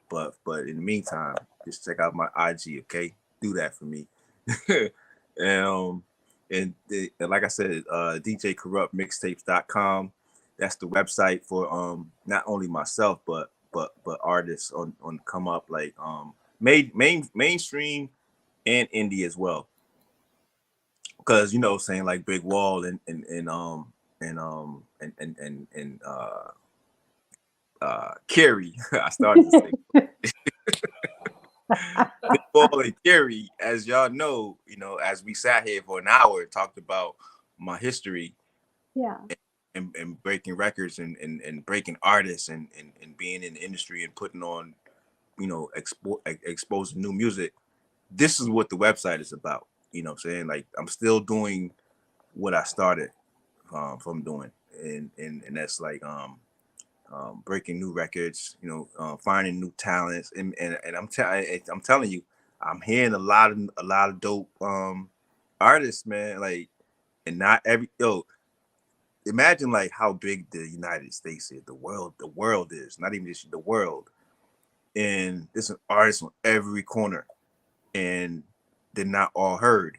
But in the meantime, just check out my IG, okay? Do that for me. And like I said, DJ Kurupt mixtapes.com. That's the website for not only myself but artists on come up, like mainstream and indie as well. Because, you know, saying like Big Wall and Cari, I started to say Big Wall and Cari, as y'all know, you know, as we sat here for an hour, talked about my history, and breaking records and breaking artists and being in the industry and putting on, you know, exposing new music. This is what the website is about. You know what I'm saying? Like, I'm still doing what I started from doing, and that's like breaking new records, you know, finding new talents, and I'm telling you, I'm hearing a lot of dope artists, man. Like, and not every imagine like how big the United States is, the world is, not even just the world, and there's an artist on every corner, and they're not all heard.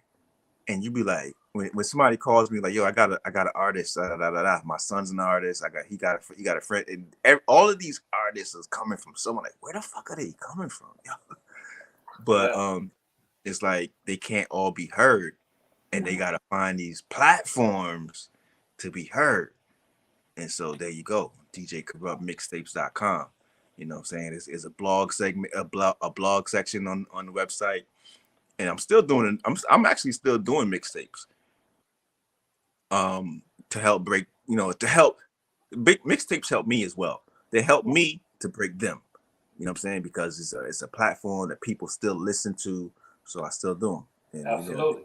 And you be like, when somebody calls me like, yo, I got an artist, my son's an artist, he got a friend, and all of these artists is coming from someone. Like, where the fuck are they coming from? But it's like they can't all be heard, and they gotta find these platforms to be heard. And so there you go, DJ Kurupt mixtapes.com. You know what I'm saying? It's a blog segment, a blog section on the website. And I'm actually still doing mixtapes. To help break, you know, big mixtapes help me as well. They help me to break them. You know what I'm saying? Because it's a platform that people still listen to, so I still do them. And, absolutely.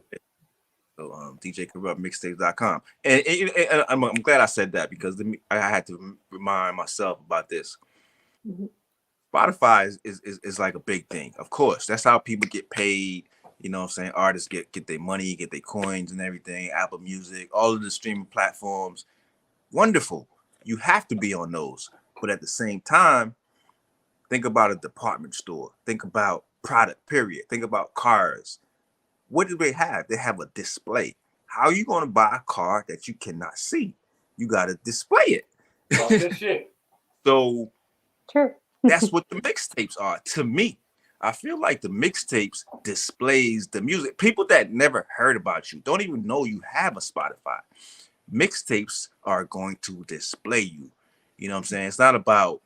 So DJ Kurupt mixtapes.com. And I'm glad I said that, because I had to remind myself about this. Spotify is like a big thing. Of course, that's how people get paid. You know what I'm saying? Artists get their money, get their coins and everything. Apple Music, all of the streaming platforms. Wonderful. You have to be on those. But at the same time, think about a department store. Think about product, period. Think about cars. What do they have? They have a display. How are you going to buy a car that you cannot see? You got to display it. Talk that shit. So True. that's what the mixtapes are to me. I feel like the mixtapes displays the music. People that never heard about you, don't even know you have a Spotify. Mixtapes are going to display you. You know what I'm saying? It's not about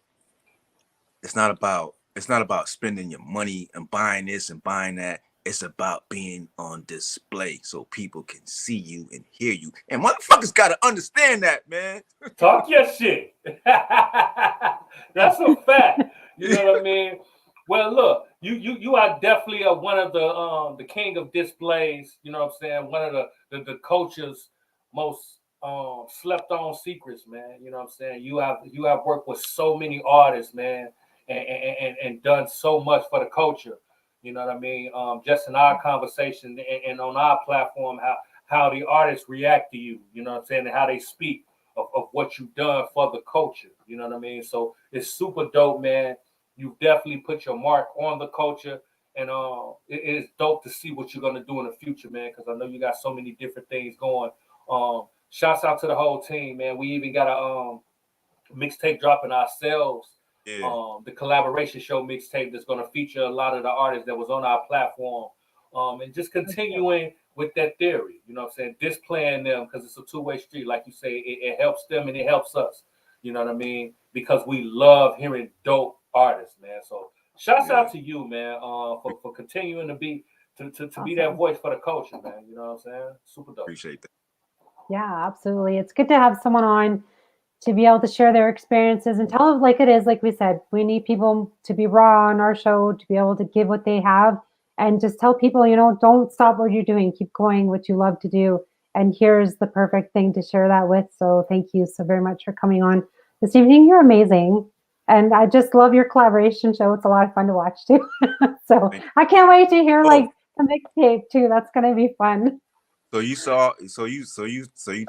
spending your money and buying this and buying that. It's about being on display so people can see you and hear you. And motherfuckers gotta understand that, man. Talk your shit. That's a fact. You know what I mean? Well, look, you are definitely one of the king of displays. You know what I'm saying? One of the culture's most slept on secrets, man. You know what I'm saying? You have worked with so many artists, man, and done so much for the culture. You know what I mean? Just in our conversation and on our platform, how the artists react to you. You know what I'm saying? And how they speak of what you've done for the culture. You know what I mean? So it's super dope, man. You've definitely put your mark on the culture, and it is dope to see what you're gonna do in the future, man. Because I know you got so many different things going. Shouts out to the whole team, man. We even got a mixtape dropping ourselves. Yeah. The collaboration show mixtape that's gonna feature a lot of the artists that was on our platform, and just continuing with that theory. You know what I'm saying? Displaying them because it's a two-way street, like you say. It helps them and it helps us. You know what I mean? Because we love hearing dope artists, man. So shouts out to you, man, for continuing to be be that voice for the culture, man. You know what I'm saying? Super dope. Appreciate that. Yeah, absolutely. It's good to have someone on to be able to share their experiences and tell it like it is. Like we said, we need people to be raw on our show, to be able to give what they have and just tell people, don't stop what you're doing. Keep going what you love to do. And here's the perfect thing to share that with. So thank you so very much for coming on this evening. You're amazing. And I just love your collaboration show. It's a lot of fun to watch too. So I can't wait to hear like the mixtape too. That's going to be fun. So you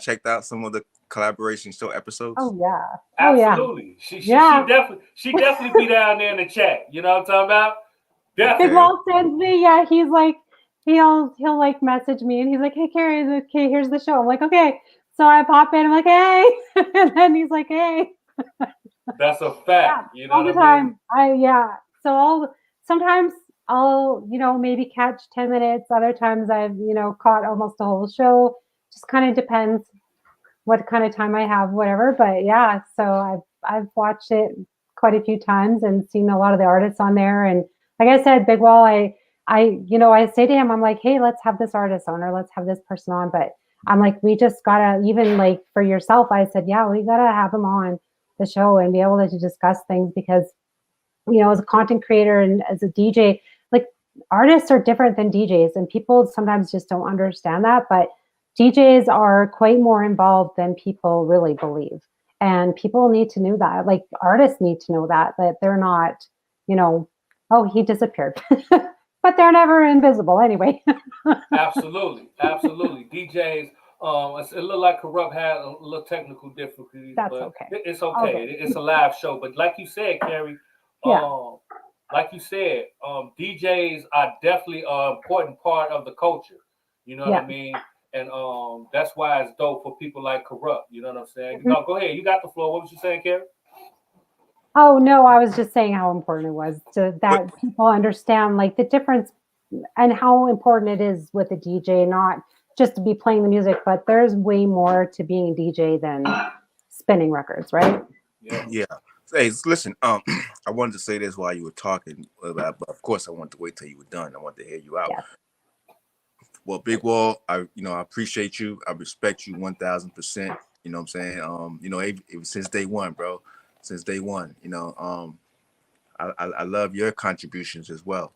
checked out some of the collaboration show episodes? Oh yeah. Absolutely. She definitely be down there in the chat. You know what I'm talking about? Definitely. Big Wall sends me, yeah, he's like, he'll like message me and he's like, hey Cari, okay, here's the show. I'm like, okay. So I pop in, I'm like, hey, and then he's like, hey. That's a fact. Yeah, you know all the what I mean? time. So sometimes I'll, maybe catch 10 minutes. Other times I've, caught almost the whole show. Just kind of depends what kind of time I have, whatever. But yeah, so I've watched it quite a few times and seen a lot of the artists on there. And like I said, Big Wall, I say to him, I'm like, hey, let's have this artist on or let's have this person on. But I'm like, we just gotta, even like for yourself, I said, yeah, we gotta have him on the show and be able to discuss things because, as a content creator and as a DJ, like artists are different than DJs and people sometimes just don't understand that. But DJs are quite more involved than people really believe. And people need to know that, like artists need to know that they're not, oh, he disappeared. But they're never invisible anyway. Absolutely. DJs, it looked like Kurupt had a little technical difficulties, That's but okay. it's okay. It's a live show. But like you said, Cari, DJs are definitely an important part of the culture. You know what I mean? And that's why it's dope for people like Kurupt. You know what I'm saying? Mm-hmm. No, go ahead. You got the floor. What was you saying, Cari? Oh no, I was just saying how important it was that people understand like the difference and how important it is with a DJ, not just to be playing the music, but there's way more to being a DJ than spinning records, right? Yeah. Hey, listen, I wanted to say this while you were talking, but of course I wanted to wait till you were done. I wanted to hear you out. Yeah. Well, Big Wall, I appreciate you. I respect you 1,000%. You know what I'm saying? Since day one, bro. Since day one, I love your contributions as well.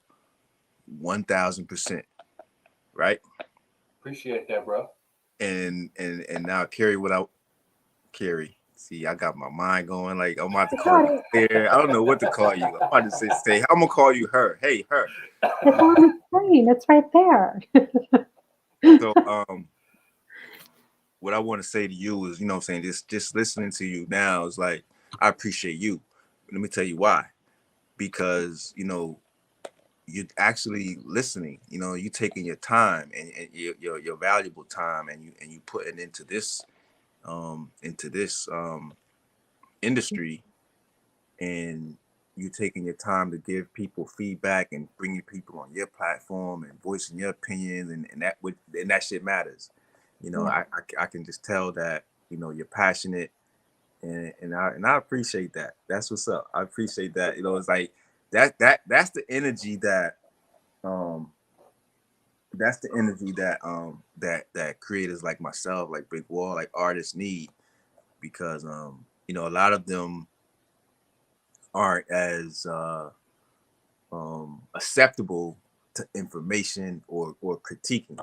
1,000%. Right? Appreciate that, bro. And now Cari, See, I got my mind going. Like I'm about to call you there. I don't know what to call you. I'm about to say. I'm gonna call you her. Hey, her. It's on the screen. It's right there. So, what I want to say to you is, you know what I'm saying, just listening to you now is like, I appreciate you. Let me tell you why. Because, you know, you're actually listening, you know, you taking your time and your valuable time and you putting into this industry, and you taking your time to give people feedback and bringing people on your platform and voicing your opinions, and that shit matters. You know, I can just tell that, you know, you're passionate, and I appreciate that. That's what's up. I appreciate that. You know, it's like that's the energy um that creators like myself, like Big Wall, like artists need, because you know, a lot of them aren't as acceptable to information or critiquing.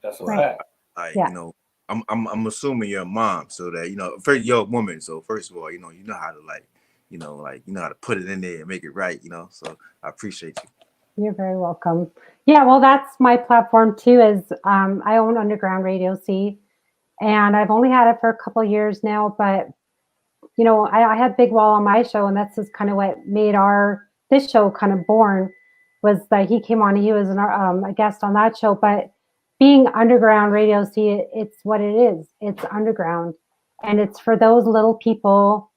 That's a So fact. you know, I'm assuming you're a mom, so that, you know, first you're a woman, so first of all, you know how to, like, you know how to put it in there and make it right, you know. So I appreciate you. You're very welcome. Yeah, well, that's my platform too. Is I own Underground Radio C, and I've only had it for a couple of years now. But you know, I had Big Wall on my show, and that's just kind of what made this show kind of born. Was that he came on, he was a guest on that show. But being Underground Radio C, it's what it is. It's underground, and it's for those little people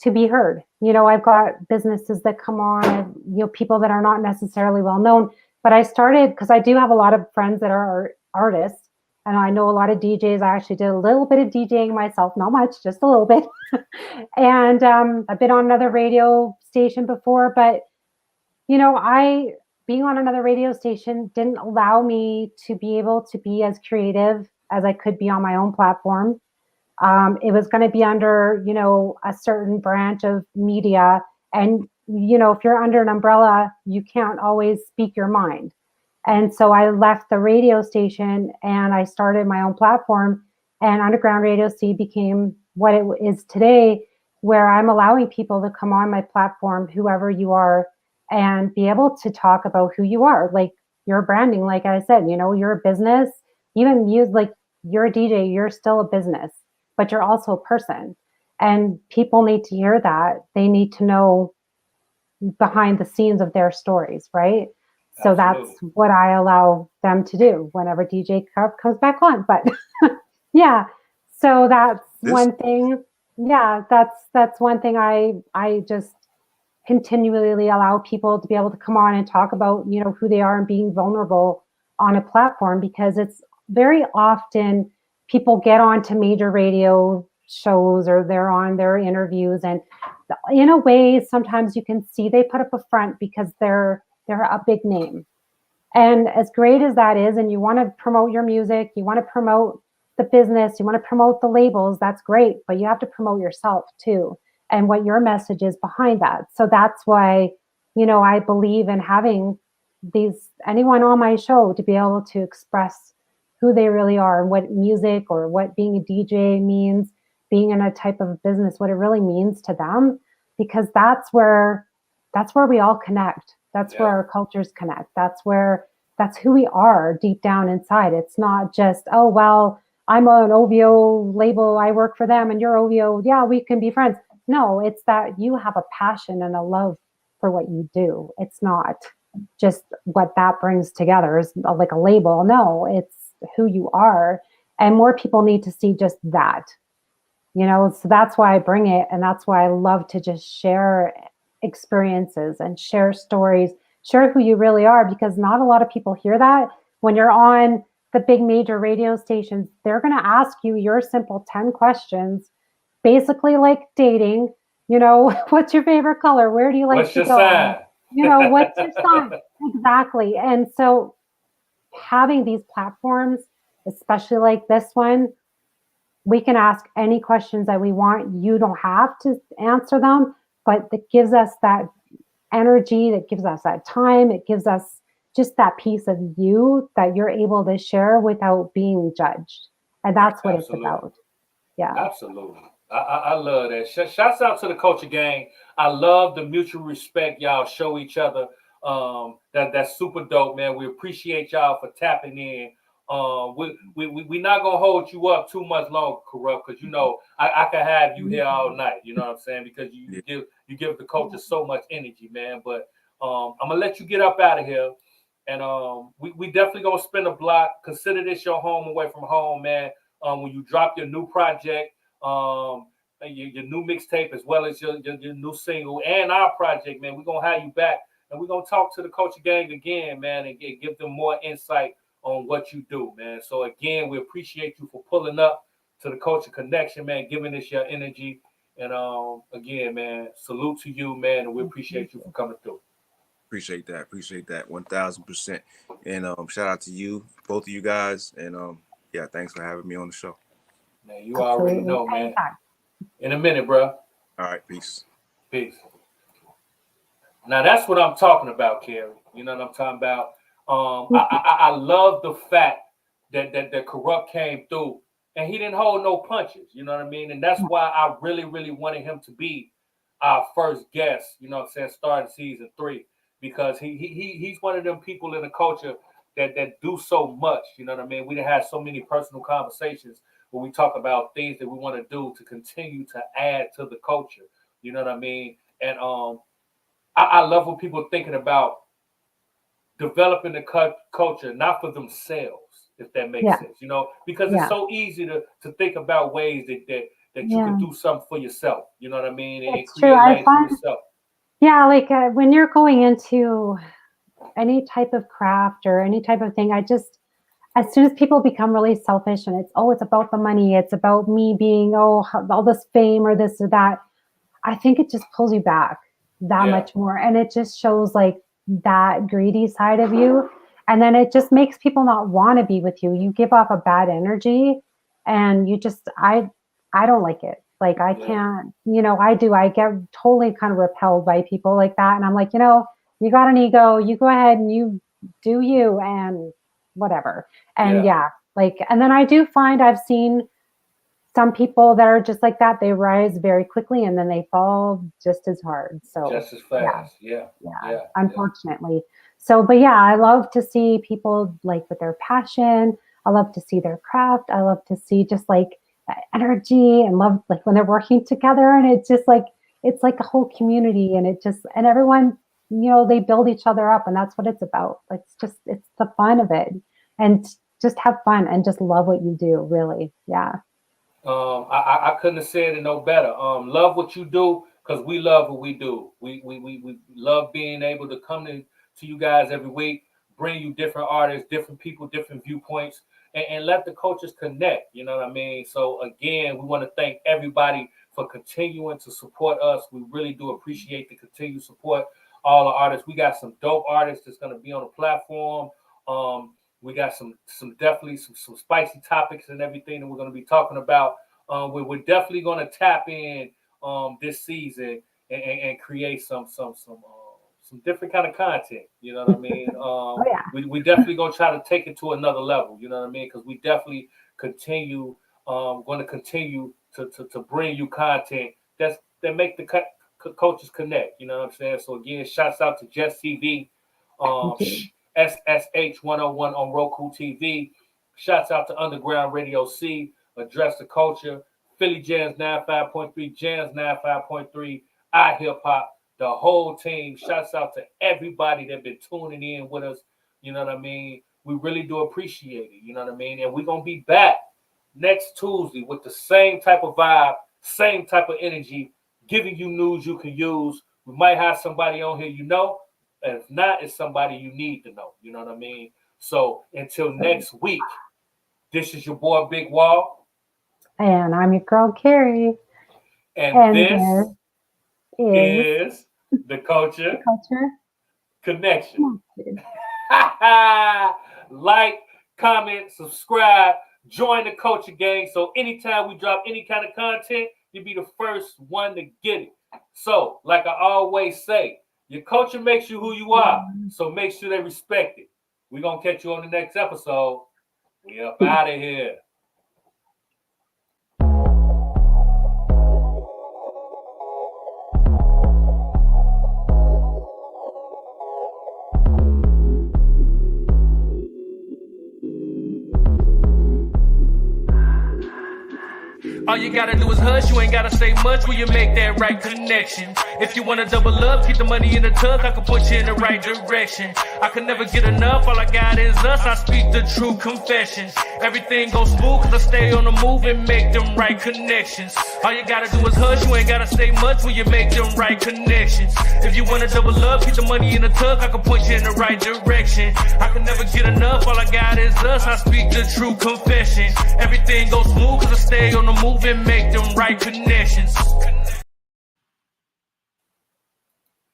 to be heard. You know, I've got businesses that come on, and, you know, people that are not necessarily well known. But I started because I do have a lot of friends that are artists, and I know a lot of DJs. I actually did a little bit of DJing myself, not much, just a little bit. And I've been on another radio station before, but you know, being on another radio station didn't allow me to be able to be as creative as I could be on my own platform. It was going to be under, you know, a certain branch of media. And, you know, if you're under an umbrella, you can't always speak your mind. And so I left the radio station and I started my own platform. And Underground Radio C became what it is today, where I'm allowing people to come on my platform, whoever you are, and be able to talk about who you are. Like your branding, like I said, you know, you're a business, even like you're a DJ, you're still a business, but you're also a person. And people need to hear that. They need to know behind the scenes of their stories, right? So Absolutely. that's what I allow them to do whenever DJ Kurupt comes back on. But yeah, so that's one thing. Yeah, that's one thing I just continually allow people to be able to come on and talk about, you know, who they are and being vulnerable on a platform, because it's very often people get onto major radio shows or they're on their interviews, and in a way sometimes you can see they put up a front because they're a big name. And as great as that is, and you want to promote your music, you want to promote the business, you want to promote the labels, that's great, but you have to promote yourself too, and what your message is behind that. So that's why, you know, I believe in having anyone on my show to be able to express who they really are and what music or what being a DJ means, being in a type of business, what it really means to them, because that's where we all connect. That's where our cultures connect. That's who we are deep down inside. It's not just, oh, well, I'm an OVO label, I work for them, and you're OVO, yeah, we can be friends. No, it's that you have a passion and a love for what you do. It's not just what that brings together is like a label. No, it's who you are. And more people need to see just that, you know, so that's why I bring it. And that's why I love to just share experiences and share stories, share who you really are, because not a lot of people hear that. When you're on the big major radio stations, they're going to ask you your simple 10 questions, basically like dating, you know, what's your favorite color? Where do you like to go? Sign? You know, what's your sign? Exactly. And so having these platforms, especially like this one, we can ask any questions that we want. You don't have to answer them, but it gives us that energy, that gives us that time, it gives us just that piece of you that you're able to share without being judged. And that's what it's about. Yeah. Absolutely. I love that. Shouts out to the culture gang. I love the mutual respect y'all show each other. That's super dope, man. We appreciate y'all for tapping in. We not gonna hold you up too much longer, Kurupt, because you know I can have you here all night. You know what I'm saying? Because you give the culture so much energy, man. But I'm gonna let you get up out of here, and we definitely gonna spin a block. Consider this your home away from home, man. When you drop your new project, your new mixtape, as well as your new single and our project, man, we're gonna have you back, and we're gonna talk to the culture gang again, man, and give them more insight on what you do, man. So again, we appreciate you for pulling up to the Culture Connection, man, giving us your energy. And again, man, salute to you, man, and we appreciate you for coming through. Appreciate that 1000%. And shout out to you, both of you guys. And yeah, thanks for having me on the show. Man, you already know, man. In a minute, bro. All right, peace. Now that's what I'm talking about, Cari. You know what I'm talking about? I love the fact that Kurupt came through and he didn't hold no punches. You know what I mean? And that's why I really, really wanted him to be our first guest. You know what I'm saying? Starting season 3, because he's one of them people in the culture that do so much. You know what I mean? We done had so many personal conversations where we talk about things that we want to do to continue to add to the culture. You know what I mean? And I love when people are thinking about developing the culture, not for themselves, if that makes sense, you know, because it's so easy to think about ways that you can do something for yourself. You know what I mean? It's true. I find, yourself. Yeah, like when you're going into any type of craft or any type of thing, as soon as people become really selfish and it's about the money, it's about me being, all this fame or this or that, I think it just pulls you back that much more. And it just shows like that greedy side of you. And then it just makes people not want to be with you. You give off a bad energy and you just, I don't like it. Like I can't, I get totally kind of repelled by people like that. And I'm like, you got an ego, you go ahead and you do you and whatever. And and then I do find I've seen some people that are just like that. They rise very quickly and then they fall just as hard. So just as fast. Unfortunately. So, but yeah, I love to see people like with their passion. I love to see their craft. I love to see just like energy and love, like when they're working together, and it's just like, it's like a whole community, and and everyone, they build each other up, and that's what it's about. Like, it's the fun of it, and just have fun and just love what you do, really. Yeah. I couldn't have said it no better. Love what you do, because we love what we do. We love being able to come to you guys every week, bring you different artists, different people, different viewpoints, and let the cultures connect. You know what I mean? So again, we want to thank everybody for continuing to support us. We really do appreciate the continued support. All the artists. We got some dope artists that's going to be on the platform. We got some definitely some spicy topics and everything that we're going to be talking about. We're definitely going to tap in this season and create some different kind of content. You know what I mean? We definitely going to try to take it to another level. You know what I mean? Because we definitely going to continue to bring you content that make the cultures connect. You know what I'm saying? So again, shouts out to Just TV. SSH 101 on Roku TV. Shouts out to Underground Radio C, Address the Culture, Philly Jams 95.3, Jams 95.3, iHip Hop, the whole team. Shouts out to everybody that been tuning in with us. You know what I mean? We really do appreciate it. You know what I mean? And we're going to be back next Tuesday with the same type of vibe, same type of energy, giving you news you can use. We might have somebody on here and if not, it's somebody you need to know. You know what I mean? So until next week, this is your boy Big Wall. And I'm your girl Cari. And this is the Culture Connection. Like, comment, subscribe, join the Culture Gang. So anytime we drop any kind of content, you'll be the first one to get it. So, like I always say, your culture makes you who you are, so make sure they respect it. We're going to catch you on the next episode. We up out of here. All you gotta do is hush, you ain't gotta say much when you make that right connection. If you wanna double up, keep the money in the tuck, I can put you in the right direction. I can never get enough, all I got is us, I speak the true confessions. Everything goes smooth cause I stay on the move and make them right connections. All you gotta do is hush, you ain't gotta say much when you make them right connections. If you wanna double up, keep the money in the tuck, I can put you in the right direction. I can never get enough, all I got is us, I speak the true confession. Everything goes smooth cause I stay on the move and make them right connections.